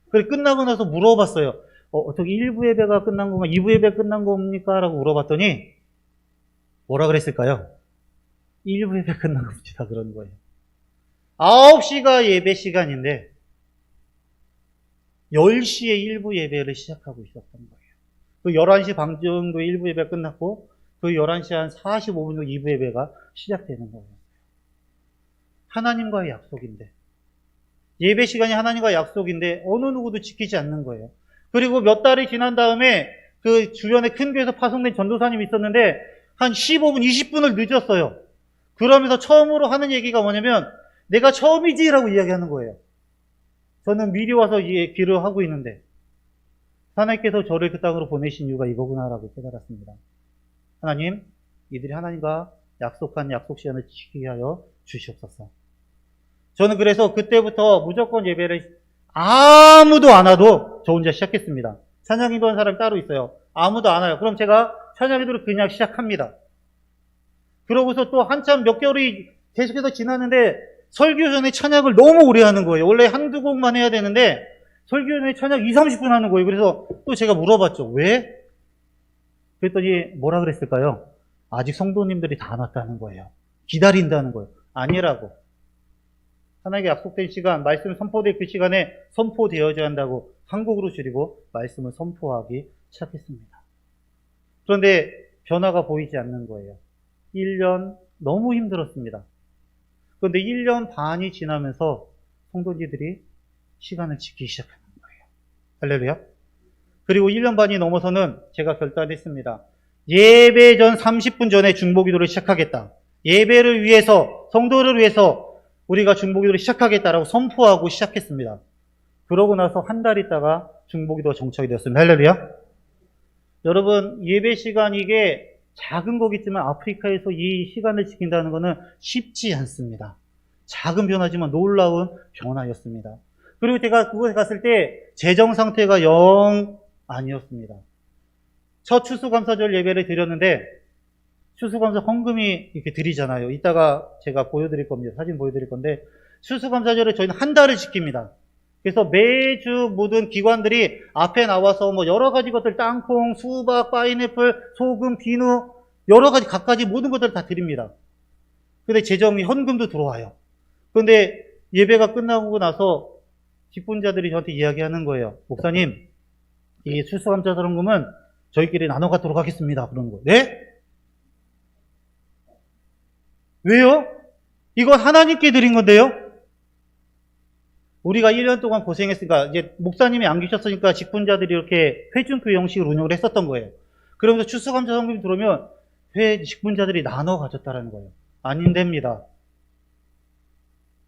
그래 끝나고 나서 물어봤어요. 어떻게 1부 예배가 끝난 건가? 2부 예배 끝난 겁니까? 라고 물어봤더니 뭐라 그랬을까요? 1부 예배 끝난 겁니다. 그런 거예요. 9시가 예배 시간인데 10시에 1부 예배를 시작하고 있었던 거예요. 그 11시 반 정도 1부 예배가 끝났고 그 11시 한 45분 정도 2부 예배가 시작되는 거예요. 하나님과의 약속인데 예배 시간이 하나님과의 약속인데 어느 누구도 지키지 않는 거예요. 그리고 몇 달이 지난 다음에 그 주변에 큰 교회에서 파송된 전도사님이 있었는데 한 15분, 20분을 늦었어요. 그러면서 처음으로 하는 얘기가 뭐냐면 내가 처음이지라고 이야기하는 거예요. 저는 미리 와서 길을 하고 있는데 하나님께서 저를 그 땅으로 보내신 이유가 이거구나라고 깨달았습니다. 하나님, 이들이 하나님과 약속한 약속 시간을 지키게 하여 주시옵소서. 저는 그래서 그때부터 무조건 예배를 아무도 안 와도 저 혼자 시작했습니다. 찬양 인도하는 사람이 따로 있어요. 아무도 안 와요. 그럼 제가 찬양 인도를 그냥 시작합니다. 그러고서 또 한참 몇 개월이 계속해서 지났는데 설교 전에 찬양을 너무 오래 하는 거예요. 원래 한두 곡만 해야 되는데 설교 전에 찬양 20-30분 하는 거예요. 그래서 또 제가 물어봤죠. 왜? 그랬더니 뭐라 그랬을까요? 아직 성도님들이 다 안 왔다는 거예요. 기다린다는 거예요. 아니라고. 하나님께 약속된 시간, 말씀 선포될 그 시간에 선포되어져야 한다고 한국으로 줄이고 말씀을 선포하기 시작했습니다. 그런데 변화가 보이지 않는 거예요. 1년 너무 힘들었습니다. 그런데 1년 반이 지나면서 성도님들이 시간을 지키기 시작하는 거예요. 할렐루야. 그리고 1년 반이 넘어서는 제가 결단했습니다. 예배 전 30분 전에 중보기도를 시작하겠다. 예배를 위해서, 성도를 위해서 우리가 중보기도를 시작하겠다라고 선포하고 시작했습니다. 그러고 나서 한 달 있다가 중보기도가 정착이 되었습니다. 할렐루야. 여러분, 예배 시간 이게 작은 거겠지만 아프리카에서 이 시간을 지킨다는 것은 쉽지 않습니다. 작은 변화지만 놀라운 변화였습니다. 그리고 제가 그곳에 갔을 때 재정 상태가 영 아니었습니다. 첫 추수감사절 예배를 드렸는데 추수감사 헌금이 이렇게 드리잖아요. 이따가 제가 보여드릴 겁니다. 사진 보여드릴 건데 추수감사절을 저희는 한 달을 지킵니다. 그래서 매주 모든 기관들이 앞에 나와서 뭐 여러 가지 것들, 땅콩, 수박, 파인애플, 소금, 비누, 여러 가지 갖가지 모든 것들을 다 드립니다. 근데 재정이 헌금도 들어와요. 그런데 예배가 끝나고 나서 직분자들이 저한테 이야기하는 거예요. 목사님, 이 추수감사절 헌금은 저희끼리 나눠 갖도록 하겠습니다. 그런 거예요. 네? 왜요? 이건 하나님께 드린 건데요? 우리가 1년 동안 고생했으니까, 이제 목사님이 안 계셨으니까 직분자들이 이렇게 회중표 형식으로 운영을 했었던 거예요. 그러면서 추수감사 헌금이 들어오면 직분자들이 나눠 가졌다라는 거예요. 아닌답니다.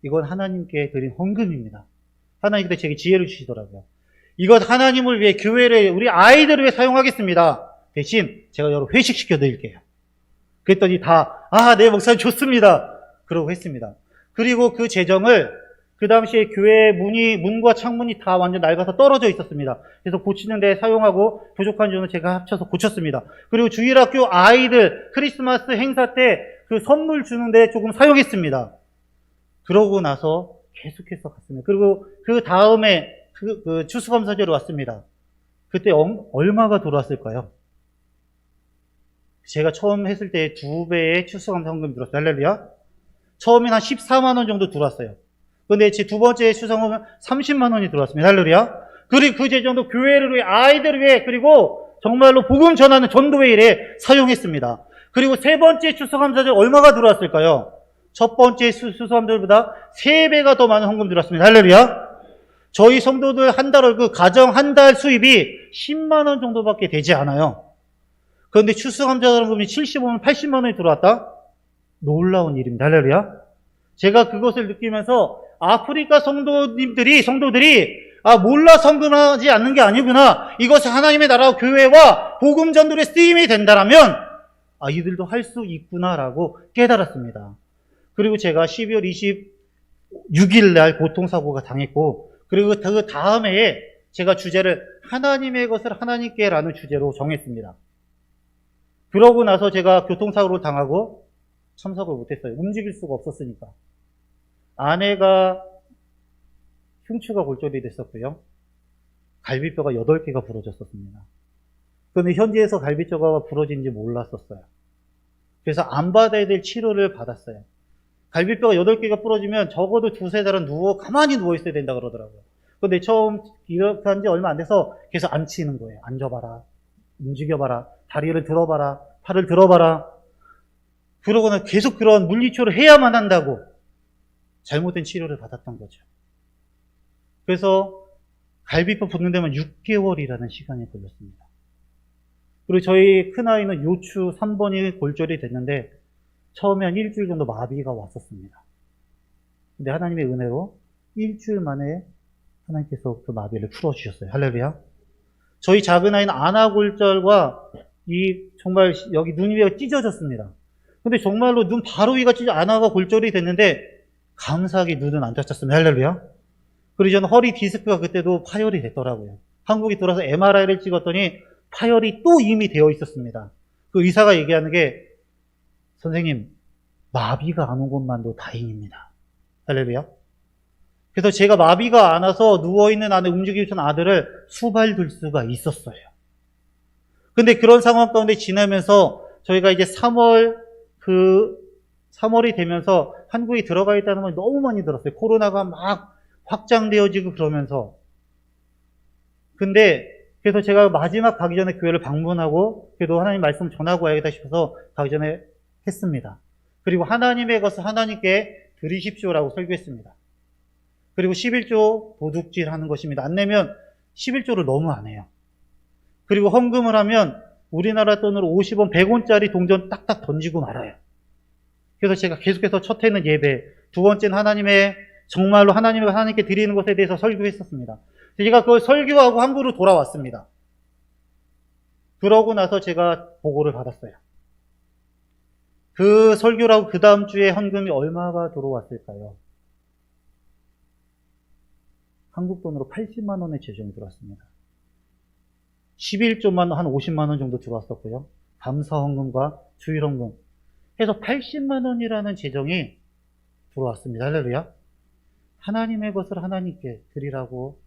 이건 하나님께 드린 헌금입니다. 하나님께서 제게 지혜를 주시더라고요. 이것 하나님을 위해, 교회를, 우리 아이들을 위해 사용하겠습니다. 대신 제가 여러 회식시켜 드릴게요. 그랬더니 다, 네, 목사님 좋습니다. 그러고 했습니다. 그리고 그 재정을 그 당시에 교회 문과 창문이 다 완전 낡아서 떨어져 있었습니다. 그래서 고치는데 사용하고 부족한 점은 제가 합쳐서 고쳤습니다. 그리고 주일학교 아이들 크리스마스 행사 때 그 선물 주는데 조금 사용했습니다. 그러고 나서 계속해서 갔습니다. 그리고 그 다음에 그 추수감사절이 왔습니다. 그때 얼마가 들어왔을까요? 제가 처음 했을 때 2배의 추수감사 헌금이 들어왔어요. 할렐루야. 처음엔 한 14만 원 정도 들어왔어요. 근데 제 두 번째 추수감사는 30만 원이 들어왔습니다. 할렐루야. 그리고 그 재정도 교회를 위해, 아이들을 위해, 그리고 정말로 복음 전하는 전도회 일에 사용했습니다. 그리고 세 번째 추수감사절 얼마가 들어왔을까요? 첫 번째 추수감사절보다 3배가 더 많은 헌금 들어왔습니다. 할렐루야. 저희 성도들 한 달 월급, 가정 한 달 수입이 10만 원 정도밖에 되지 않아요. 그런데 추수감사절금이 75만, 80만 원이 들어왔다? 놀라운 일입니다. 할렐루야. 제가 그것을 느끼면서 아프리카 성도들이 몰라 성금하지 않는 게 아니구나. 이것이 하나님의 나라와 교회와 복음 전도의 쓰임이 된다라면 이들도 할 수 있구나라고 깨달았습니다. 그리고 제가 12월 26일 날 교통사고가 당했고, 그리고 그 다음 해에 제가 주제를 하나님의 것을 하나님께라는 주제로 정했습니다. 그러고 나서 제가 교통사고를 당하고 참석을 못했어요. 움직일 수가 없었으니까. 아내가 흉추가 골절이 됐었고요. 갈비뼈가 8개가 부러졌었습니다. 그런데 현지에서 갈비뼈가 부러진지 몰랐었어요. 그래서 안 받아야 될 치료를 받았어요. 갈비뼈가 8개가 부러지면 적어도 2-3달은 가만히 누워있어야 된다 그러더라고요. 근데 처음 이렇게 한 지 얼마 안 돼서 계속 앉히는 거예요. 앉아봐라. 움직여봐라. 다리를 들어봐라. 팔을 들어봐라. 그러고는 계속 그런 물리치료를 해야만 한다고 잘못된 치료를 받았던 거죠. 그래서 갈비뼈 붙는 데만 6개월이라는 시간이 걸렸습니다. 그리고 저희 큰아이는 요추 3번이 골절이 됐는데 처음에 한 일주일 정도 마비가 왔었습니다. 근데 하나님의 은혜로 일주일 만에 하나님께서 그 마비를 풀어주셨어요. 할렐루야. 저희 작은 아이는 안아골절과 정말 여기 눈 위가 찢어졌습니다. 근데 정말로 눈 바로 위가 안아가 골절이 됐는데 감사하게 눈은 안 다쳤습니다. 할렐루야. 그리고 저는 허리 디스크가 그때도 파열이 됐더라고요. 한국에 돌아서 MRI를 찍었더니 파열이 또 이미 되어 있었습니다. 그 의사가 얘기하는 게 선생님, 마비가 안 온 것만도 다행입니다. 할렐루야. 그래서 제가 마비가 안 와서 누워있는 안에 움직이던 아들을 수발들 수가 있었어요. 근데 그런 상황 가운데 지나면서 저희가 이제 3월이 되면서 한국에 들어가 있다는 걸 너무 많이 들었어요. 코로나가 막 확장되어지고 그러면서. 근데 그래서 제가 마지막 가기 전에 교회를 방문하고 그래도 하나님 말씀 전하고 와야겠다 싶어서 가기 전에 했습니다. 그리고 하나님의 것을 하나님께 드리십시오라고 설교했습니다. 그리고 11조 도둑질 하는 것입니다. 안 내면 11조를 너무 안 해요. 그리고 헌금을 하면 우리나라 돈으로 50원, 100원짜리 동전 딱딱 던지고 말아요. 그래서 제가 계속해서 첫 해는 예배, 두 번째는 정말로 하나님께 드리는 것에 대해서 설교했었습니다. 제가 그걸 설교하고 한국으로 돌아왔습니다. 그러고 나서 제가 보고를 받았어요. 그 설교라고 그 다음 주에 헌금이 얼마가 들어왔을까요? 한국 돈으로 80만 원의 재정이 들어왔습니다. 11조만 한 50만 원 정도 들어왔었고요. 감사 헌금과 주일 헌금 해서 80만 원이라는 재정이 들어왔습니다. 할렐루야. 하나님의 것을 하나님께 드리라고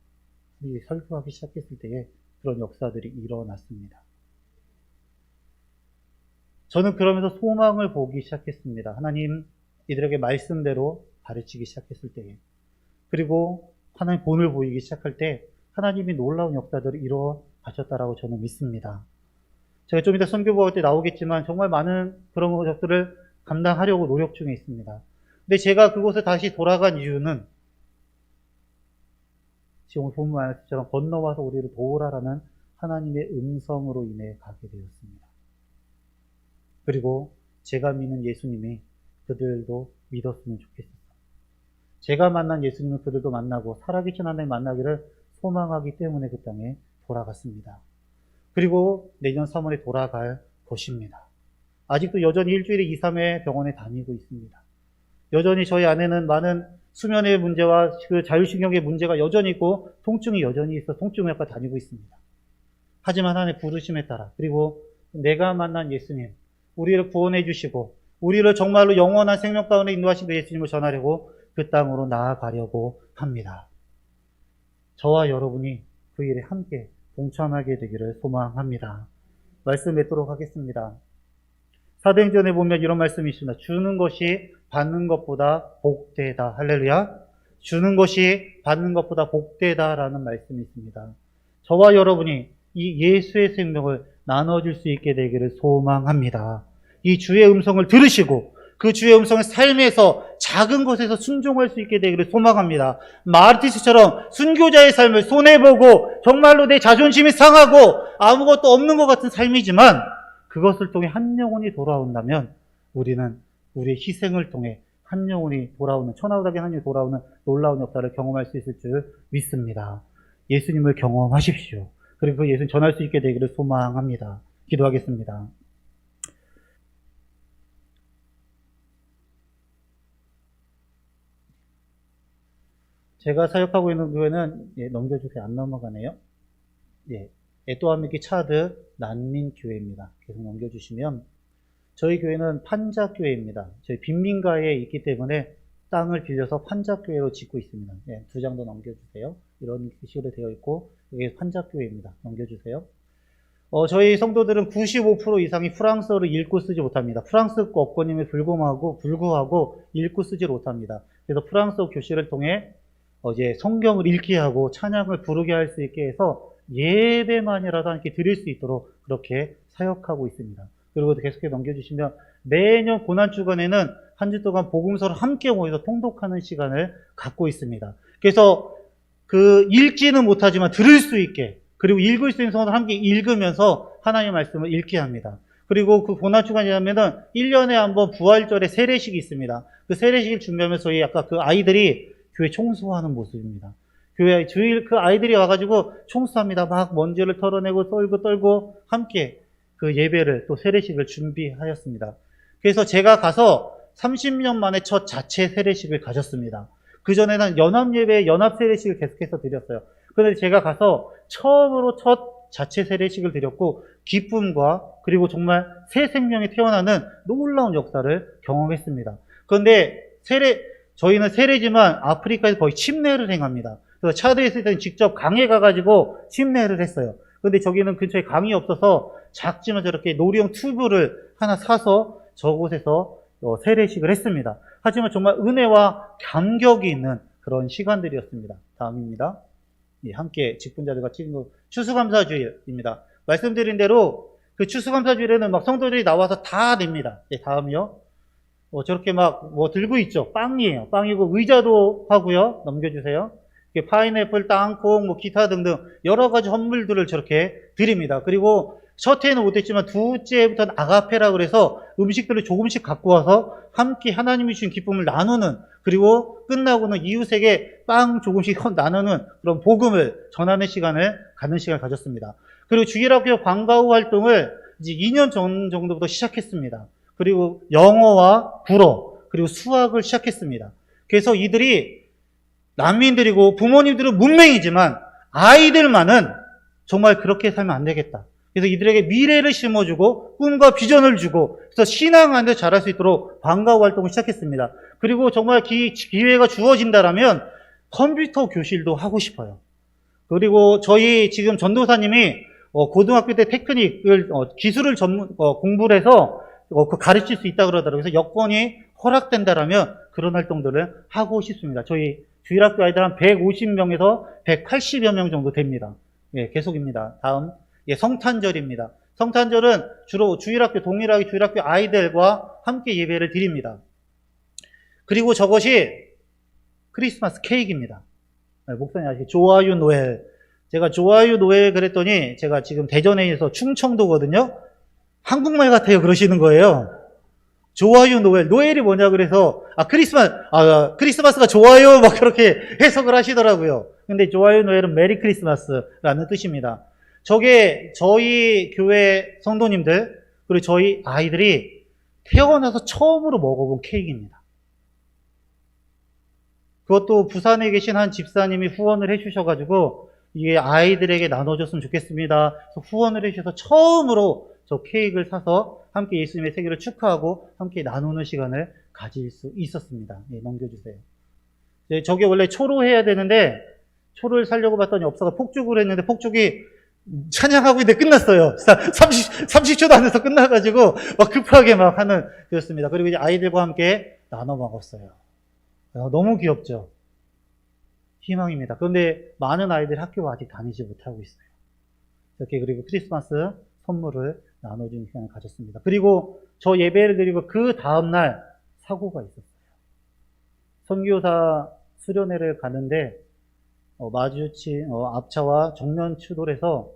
설교하기 시작했을 때에 그런 역사들이 일어났습니다. 저는 그러면서 소망을 보기 시작했습니다. 하나님 이들에게 말씀대로 가르치기 시작했을 때에, 그리고 하나님 본을 보이기 시작할 때 하나님이 놀라운 역사들을 이루어가셨다라고 저는 믿습니다. 제가 좀 이따 선교부할 때 나오겠지만 정말 많은 그런 것들을 감당하려고 노력 중에 있습니다. 근데 제가 그곳에 다시 돌아간 이유는 지금 본문 말씀처럼 건너와서 우리를 도우라라는 하나님의 음성으로 인해 가게 되었습니다. 그리고 제가 믿는 예수님이 그들도 믿었으면 좋겠습니다. 제가 만난 예수님은 그들도 만나고 살아계신 하나님 만나기를 소망하기 때문에 그 땅에 돌아갔습니다. 그리고 내년 3월에 돌아갈 것입니다. 아직도 여전히 일주일에 2-3회 병원에 다니고 있습니다. 여전히 저희 아내는 많은 수면의 문제와 그 자율신경의 문제가 여전히 있고 통증이 여전히 있어 통증의학과 다니고 있습니다. 하지만 하나님의 부르심에 따라, 그리고 내가 만난 예수님, 우리를 구원해 주시고 우리를 정말로 영원한 생명 가운데 인도하신 그 예수님을 전하려고 그 땅으로 나아가려고 합니다. 저와 여러분이 그 일에 함께 동참하게 되기를 소망합니다. 말씀 맺도록 하겠습니다. 사도행전에 보면 이런 말씀이 있습니다. 주는 것이 받는 것보다 복되다. 할렐루야. 주는 것이 받는 것보다 복되다라는 말씀이 있습니다. 저와 여러분이 이 예수의 생명을 나눠줄 수 있게 되기를 소망합니다. 이 주의 음성을 들으시고 그 주의 음성의 삶에서 작은 것에서 순종할 수 있게 되기를 소망합니다. 마르티스처럼 순교자의 삶을 손해보고 정말로 내 자존심이 상하고 아무것도 없는 것 같은 삶이지만 그것을 통해 한 영혼이 돌아온다면 우리는 우리의 희생을 통해 한 영혼이 돌아오는, 천하우다긴 한 영혼이 돌아오는 놀라운 역사를 경험할 수 있을 줄 믿습니다. 예수님을 경험하십시오. 그리고 그 예수님 전할 수 있게 되기를 소망합니다. 기도하겠습니다. 제가 사역하고 있는 교회는 넘겨주세요. 안 넘어가네요. 에또아미키 차드 난민교회입니다. 계속 넘겨주시면 저희 교회는 판자교회입니다. 저희 빈민가에 있기 때문에 땅을 빌려서 판자교회로 짓고 있습니다. 2장 더 넘겨주세요. 이런 식으로 되어 있고 이게 판자교회입니다. 넘겨주세요. 저희 성도들은 95% 이상이 프랑스어를 읽고 쓰지 못합니다. 프랑스 어권임에 불구하고 읽고 쓰지 못합니다. 그래서 프랑스어 교실을 통해 이제 성경을 읽게 하고 찬양을 부르게 할 수 있게 해서 예배만이라도 함께 드릴 수 있도록 그렇게 사역하고 있습니다. 그리고 계속해서 넘겨주시면 매년 고난주간에는 한 주 동안 복음서를 함께 모여서 통독하는 시간을 갖고 있습니다. 그래서 그 읽지는 못하지만 들을 수 있게 그리고 읽을 수 있는 성도를 함께 읽으면서 하나님의 말씀을 읽게 합니다. 그리고 그 고난주간이라면은 1년에 한 번 부활절에 세례식이 있습니다. 그 세례식을 준비하면서 저희 아까 그 아이들이 교회 청소하는 모습입니다. 교회 주일 그 아이들이 와가지고 청소합니다. 막 먼지를 털어내고 떨고 함께 그 예배를 또 세례식을 준비하였습니다. 그래서 제가 가서 30년 만에 첫 자체 세례식을 가졌습니다. 그전에는 연합예배, 연합세례식을 계속해서 드렸어요. 그런데 제가 가서 처음으로 첫 자체 세례식을 드렸고 기쁨과 그리고 정말 새 생명이 태어나는 놀라운 역사를 경험했습니다. 그런데 저희는 세례지만 아프리카에서 거의 침례를 행합니다. 그래서 차드에 있을 때는 직접 강에 가가지고 침례를 했어요. 그런데 저기는 근처에 강이 없어서 작지만 저렇게 놀이용 튜브를 하나 사서 저곳에서 세례식을 했습니다. 하지만 정말 은혜와 감격이 있는 그런 시간들이었습니다. 다음입니다. 함께 직분자들과 찍은 거 추수감사주일입니다. 말씀드린 대로 그 추수감사주일에는 막 성도들이 나와서 다 냅니다. 다음이요. 저렇게 막 들고 있죠. 빵이에요. 빵이고 의자도 하고요. 넘겨주세요. 파인애플, 땅콩, 기타 등등 여러 가지 선물들을 저렇게 드립니다. 그리고 첫 해는 못했지만 두째 해부터는 아가페라 그래서 음식들을 조금씩 갖고 와서 함께 하나님이 주신 기쁨을 나누는 그리고 끝나고는 이웃에게 빵 조금씩 나누는 그런 복음을 전하는 시간을 갖는 시간을 가졌습니다. 그리고 주일학교 방과후 활동을 이제 2년 전 정도부터 시작했습니다. 그리고 영어와 불어 그리고 수학을 시작했습니다. 그래서 이들이 난민들이고 부모님들은 문맹이지만 아이들만은 정말 그렇게 살면 안 되겠다. 그래서 이들에게 미래를 심어주고 꿈과 비전을 주고 그래서 신앙 안에서 자랄 수 있도록 방과후 활동을 시작했습니다. 그리고 정말 기회가 주어진다라면 컴퓨터 교실도 하고 싶어요. 그리고 저희 지금 전도사님이 고등학교 때 테크닉을 기술을 공부를 해서 가르칠 수 있다고 그러더라고요. 그래서 여건이 허락된다라면 그런 활동들을 하고 싶습니다. 저희 주일학교 아이들 한 150명에서 180여 명 정도 됩니다. 계속입니다. 다음. 성탄절입니다. 성탄절은 주로 동일하게 주일학교 아이들과 함께 예배를 드립니다. 그리고 저것이 크리스마스 케이크입니다. 목사님 아시죠? 좋아요 노엘. 제가 좋아요 노엘 그랬더니 제가 지금 대전에 있어서 충청도거든요. 한국말 같아요 그러시는 거예요. 좋아요 노엘. 노엘이 뭐냐 그래서 크리스마스가 좋아요 막 그렇게 해석을 하시더라고요. 근데 좋아요 노엘은 메리 크리스마스라는 뜻입니다. 저게 저희 교회 성도님들 그리고 저희 아이들이 태어나서 처음으로 먹어본 케이크입니다. 그것도 부산에 계신 한 집사님이 후원을 해주셔가지고 이게 아이들에게 나눠줬으면 좋겠습니다. 그래서 후원을 해주셔서 처음으로 저 케이크를 사서 함께 예수님의 생일을 축하하고 함께 나누는 시간을 가질 수 있었습니다. 넘겨주세요. 저게 원래 초로 해야 되는데 초를 사려고 봤더니 업사가 폭죽을 했는데 폭죽이 찬양하고 있는데 끝났어요. 30초도 안 돼서 끝나가지고 막 급하게 막 하는 그렇습니다. 그리고 이제 아이들과 함께 나눠 먹었어요. 너무 귀엽죠? 희망입니다. 그런데 많은 아이들이 학교 아직 다니지 못하고 있어요. 이렇게 그리고 크리스마스 선물을 나눠주는 시간을 가졌습니다. 그리고 저 예배를 드리고 그 다음날 사고가 있었어요. 선교사 수련회를 가는데 마주친 앞차와 정면 추돌해서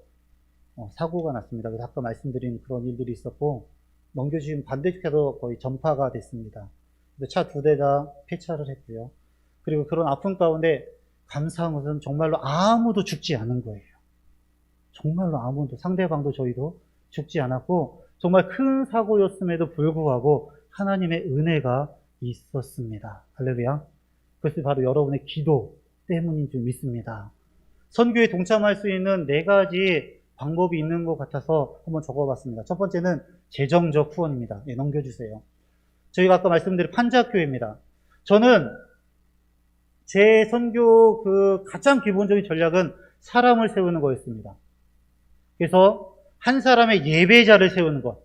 사고가 났습니다. 그래서 아까 말씀드린 그런 일들이 있었고, 넘겨주신 반대쪽에서 거의 전파가 됐습니다. 차 2대 다 폐차를 했고요. 그리고 그런 아픔 가운데 감사한 것은 정말로 아무도 죽지 않은 거예요. 정말로 아무도, 상대방도 저희도 죽지 않았고, 정말 큰 사고였음에도 불구하고 하나님의 은혜가 있었습니다. 할렐루야. 그것이 바로 여러분의 기도 때문인 줄 믿습니다. 선교에 동참할 수 있는 4가지 방법이 있는 것 같아서 한번 적어봤습니다. 첫 번째는 재정적 후원입니다. 예, 넘겨주세요. 저희가 아까 말씀드린 판자교회입니다. 저는 제 선교 가장 기본적인 전략은 사람을 세우는 거였습니다. 그래서 한 사람의 예배자를 세우는 것,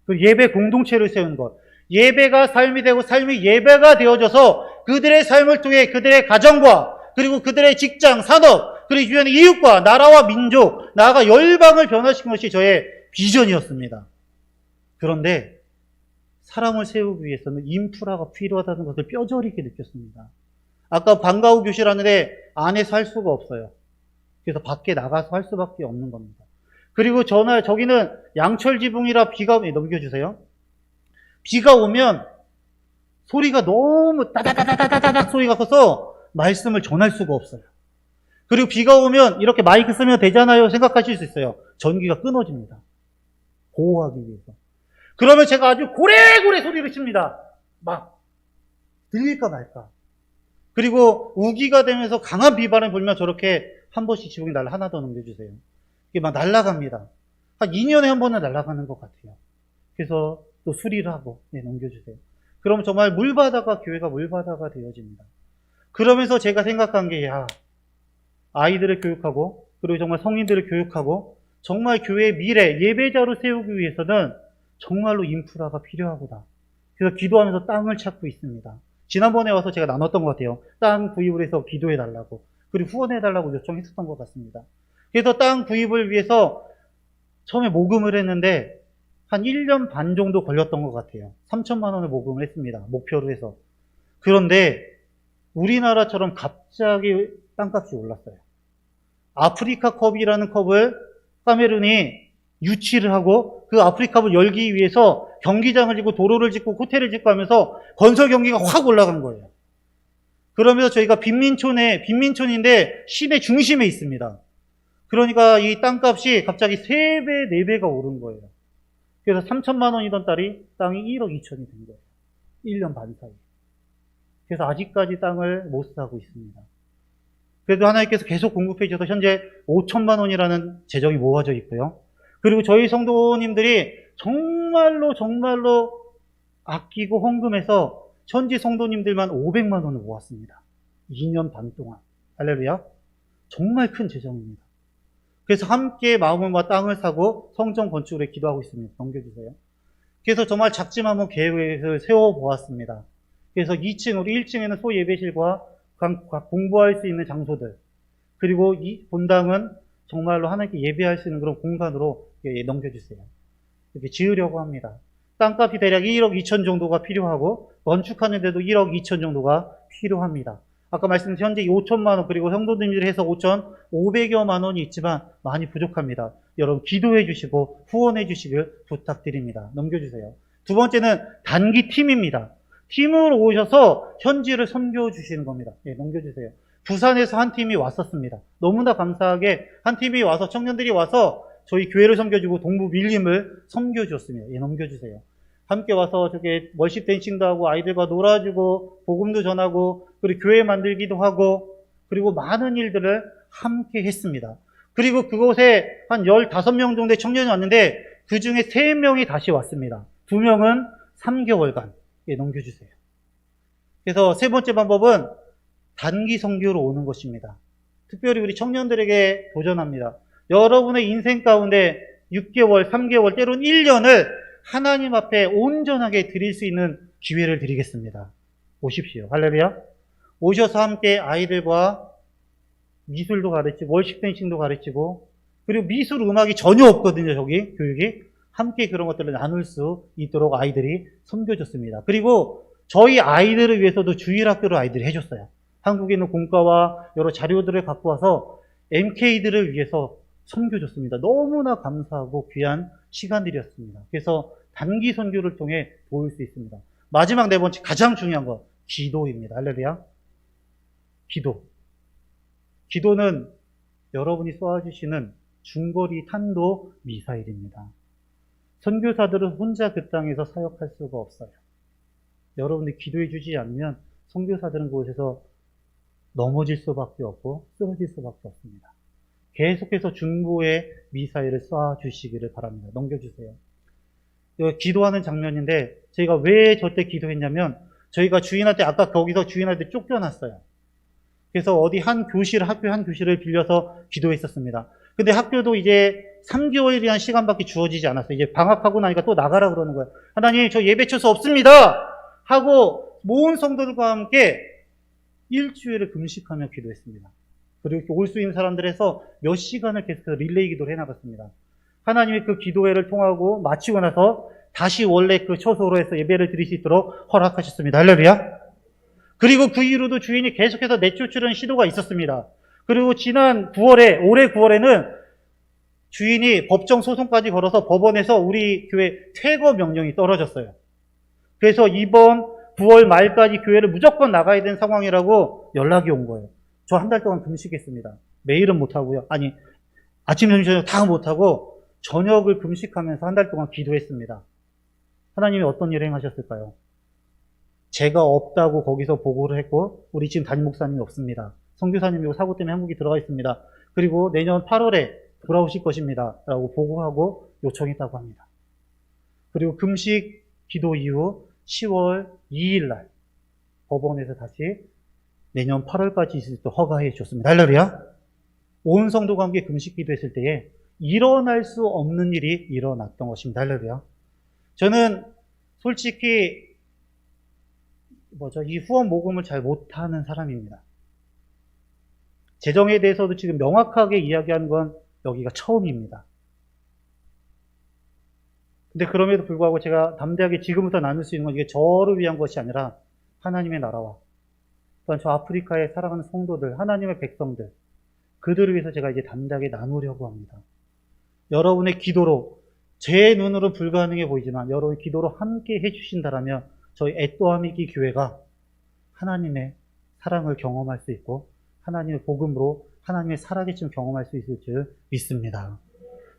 그 예배 공동체를 세우는 것, 예배가 삶이 되고 삶이 예배가 되어져서 그들의 삶을 통해 그들의 가정과 그리고 그들의 직장, 산업, 그리고 주변의 이웃과 나라와 민족, 나아가 열방을 변화시킨 것이 저의 비전이었습니다. 그런데 사람을 세우기 위해서는 인프라가 필요하다는 것을 뼈저리게 느꼈습니다. 아까 방과 후 교실 하는데 안에서 할 수가 없어요. 그래서 밖에 나가서 할 수밖에 없는 겁니다. 그리고 저기는 양철 지붕이라 넘겨주세요. 비가 오면 소리가 너무 따다다다다다닥 소리가 커서 말씀을 전할 수가 없어요. 그리고 비가 오면 이렇게 마이크 쓰면 되잖아요 생각하실 수 있어요. 전기가 끊어집니다. 보호하기 위해서. 그러면 제가 아주 고래고래 소리를 칩니다. 막 들릴까 말까. 그리고 우기가 되면서 강한 비바람이 불면 저렇게 한 번씩 지붕이 하나 더 넘겨주세요. 이게 막 날아갑니다. 한 2년에 한 번은 날아가는 것 같아요. 그래서 또 수리를 하고 넘겨주세요. 그러면 정말 물바다가, 교회가 물바다가 되어집니다. 그러면서 제가 생각한 게, 아이들을 교육하고 그리고 정말 성인들을 교육하고 정말 교회의 미래, 예배자로 세우기 위해서는 정말로 인프라가 필요하구나. 그래서 기도하면서 땅을 찾고 있습니다. 지난번에 와서 제가 나눴던 것 같아요. 땅 구입을 해서 기도해달라고, 그리고 후원해달라고 요청했었던 것 같습니다. 그래서 땅 구입을 위해서 처음에 모금을 했는데 한 1년 반 정도 걸렸던 것 같아요. 3천만 원을 모금을 했습니다. 목표로 해서. 그런데 우리나라처럼 갑자기 땅값이 올랐어요. 아프리카 컵이라는 컵을 카메룬이 유치를 하고 그 아프리카컵을 열기 위해서 경기장을 짓고 도로를 짓고 호텔을 짓고 하면서 건설 경기가 확 올라간 거예요. 그러면서 저희가 빈민촌인데 시내 중심에 있습니다. 그러니까 이 땅값이 갑자기 3배, 4배가 오른 거예요. 그래서 3천만 원이던 땅이 1억 2천이 된 거예요. 1년 반 사이. 그래서 아직까지 땅을 못 사고 있습니다. 그래도 하나님께서 계속 공급해 주셔서 현재 5천만 원이라는 재정이 모아져 있고요. 그리고 저희 성도님들이 정말로 아끼고 헌금해서 현지 성도님들만 500만 원을 모았습니다. 2년 반 동안. 할렐루야. 정말 큰 재정입니다. 그래서 함께 마음을 모아 땅을 사고 성전 건축을 기도하고 있습니다. 넘겨주세요. 그래서 정말 작지만 한번 계획을 세워보았습니다. 그래서 2층, 우리 1층에는 소예배실과 각 공부할 수 있는 장소들, 그리고 이 본당은 정말로 하나님께 예배할 수 있는 그런 공간으로 넘겨주세요. 이렇게 지으려고 합니다. 땅값이 대략 1억 2천 정도가 필요하고 건축하는데도 1억 2천 정도가 필요합니다. 아까 말씀드린 현재 5천만 원, 그리고 성도님들이 해서 5,500여만 원이 있지만 많이 부족합니다. 여러분 기도해 주시고 후원해 주시길 부탁드립니다. 넘겨주세요. 두 번째는 단기 팀입니다. 팀으로 오셔서 현지를 섬겨 주시는 겁니다. 넘겨주세요. 부산에서 한 팀이 왔었습니다. 너무나 감사하게 한 팀이 와서, 청년들이 와서 저희 교회를 섬겨주고 동부 밀림을 섬겨주었습니다. 넘겨주세요. 함께 와서 저게 월십 댄싱도 하고 아이들과 놀아주고 복음도 전하고 그리고 교회 만들기도 하고 그리고 많은 일들을 함께 했습니다. 그리고 그곳에 한 15명 정도의 청년이 왔는데 그 중에 3명이 다시 왔습니다. 2명은 3개월간 넘겨주세요. 그래서 세 번째 방법은 단기 선교로 오는 것입니다. 특별히 우리 청년들에게 도전합니다. 여러분의 인생 가운데 6개월, 3개월, 때로는 1년을 하나님 앞에 온전하게 드릴 수 있는 기회를 드리겠습니다. 오십시오. 할렐루야. 오셔서 함께 아이들과 미술도 가르치고 월십 댄싱도 가르치고 그리고 미술 음악이 전혀 없거든요. 저기 교육이. 함께 그런 것들을 나눌 수 있도록 아이들이 섬겨줬습니다. 그리고 저희 아이들을 위해서도 주일학교를 아이들이 해줬어요. 한국에 있는 공과와 여러 자료들을 갖고 와서 MK들을 위해서 선교줬습니다. 너무나 감사하고 귀한 시간들이었습니다. 그래서 단기 선교를 통해 도울 수 있습니다. 마지막 네 번째 가장 중요한 거 기도입니다. 할렐루야. 기도. 기도는 여러분이 쏘아주시는 중거리 탄도 미사일입니다. 선교사들은 혼자 그 땅에서 사역할 수가 없어요. 여러분이 기도해 주지 않으면 선교사들은 그곳에서 넘어질 수밖에 없고 쓰러질 수밖에 없습니다. 계속해서 중보의 미사일을 쏴주시기를 바랍니다. 넘겨주세요. 기도하는 장면인데 저희가 왜 저때 기도했냐면 저희가 주인한테 아까 거기서 주인한테 쫓겨났어요. 그래서 어디 한 교실, 학교 한 교실을 빌려서 기도했었습니다. 근데 학교도 이제 3개월이라는 시간밖에 주어지지 않았어요. 이제 방학하고 나니까 또 나가라 그러는 거예요. 하나님, 저 예배 처수 없습니다! 하고 모은 성도들과 함께 일주일을 금식하며 기도했습니다. 그리고 올 수 있는 사람들에서 몇 시간을 계속해서 릴레이 기도를 해나갔습니다. 하나님이 그 기도회를 통하고 마치고 나서 다시 원래 그 처소로 해서 예배를 드릴 수 있도록 허락하셨습니다. 할렐루야! 그리고 그 이후로도 주인이 계속해서 내쫓으려는 시도가 있었습니다. 그리고 지난 9월에, 올해 9월에는 주인이 법정 소송까지 걸어서 법원에서 우리 교회 퇴거 명령이 떨어졌어요. 그래서 이번 9월 말까지 교회를 무조건 나가야 되는 상황이라고 연락이 온 거예요. 저 한 달 동안 금식했습니다. 매일은 못하고요. 아니, 아침, 점심, 저녁 다 못하고 저녁을 금식하면서 한 달 동안 기도했습니다. 하나님이 어떤 일을 행하셨을까요? 제가 없다고 거기서 보고를 했고 우리 지금 담임 목사님이 없습니다. 선교사님이고 사고 때문에 한국에 들어가 있습니다. 그리고 내년 8월에 돌아오실 것입니다. 라고 보고하고 요청했다고 합니다. 그리고 금식 기도 이후 10월 2일 날 법원에서 다시 내년 8월까지 있을 때 허가해 줬습니다. 할렐루야. 온 성도가 함께 금식 기도했을 때에 일어날 수 없는 일이 일어났던 것입니다. 할렐루야. 저는 솔직히 이 후원 모금을 잘 못하는 사람입니다. 재정에 대해서도 지금 명확하게 이야기하는 건 여기가 처음입니다. 근데 그럼에도 불구하고 제가 담대하게 지금부터 나눌 수 있는 건 이게 저를 위한 것이 아니라 하나님의 나라와 또한 저 아프리카에 살아가는 성도들, 하나님의 백성들, 그들을 위해서 제가 이제 담대하게 나누려고 합니다. 여러분의 기도로, 제 눈으로 불가능해 보이지만 여러분의 기도로 함께 해주신다라면 저희 애또하미기 교회가 하나님의 사랑을 경험할 수 있고 하나님의 복음으로 하나님의 살아계심 경험할 수 있을 줄 믿습니다.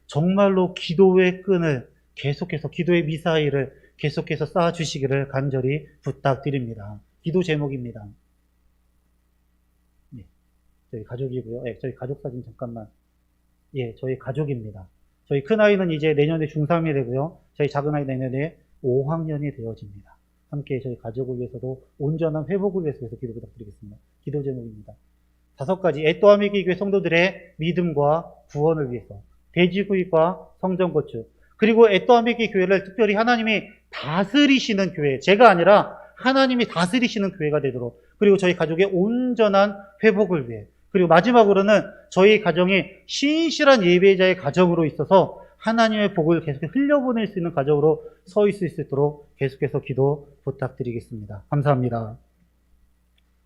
정말로 기도의 끈을 계속해서 기도의 미사일을 계속해서 쏴주시기를 간절히 부탁드립니다. 기도 제목입니다. 예, 저희 가족이고요. 예, 저희 가족 사진 잠깐만. 예, 저희 가족입니다. 저희 큰아이는 이제 내년에 중3이 되고요. 저희 작은아이 내년에 5학년이 되어집니다. 함께 저희 가족을 위해서도 온전한 회복을 위해서 기도 부탁드리겠습니다. 기도 제목입니다. 5가지 애또하미기 교회 성도들의 믿음과 구원을 위해서 돼지구이과 성전건축 그리고 애또하미기 교회를 특별히 하나님이 다스리시는 교회 제가 아니라 하나님이 다스리시는 교회가 되도록 그리고 저희 가족의 온전한 회복을 위해 그리고 마지막으로는 저희 가정이 신실한 예배자의 가정으로 있어서 하나님의 복을 계속 흘려보낼 수 있는 가정으로 서 있을 수 있도록 계속해서 기도 부탁드리겠습니다. 감사합니다.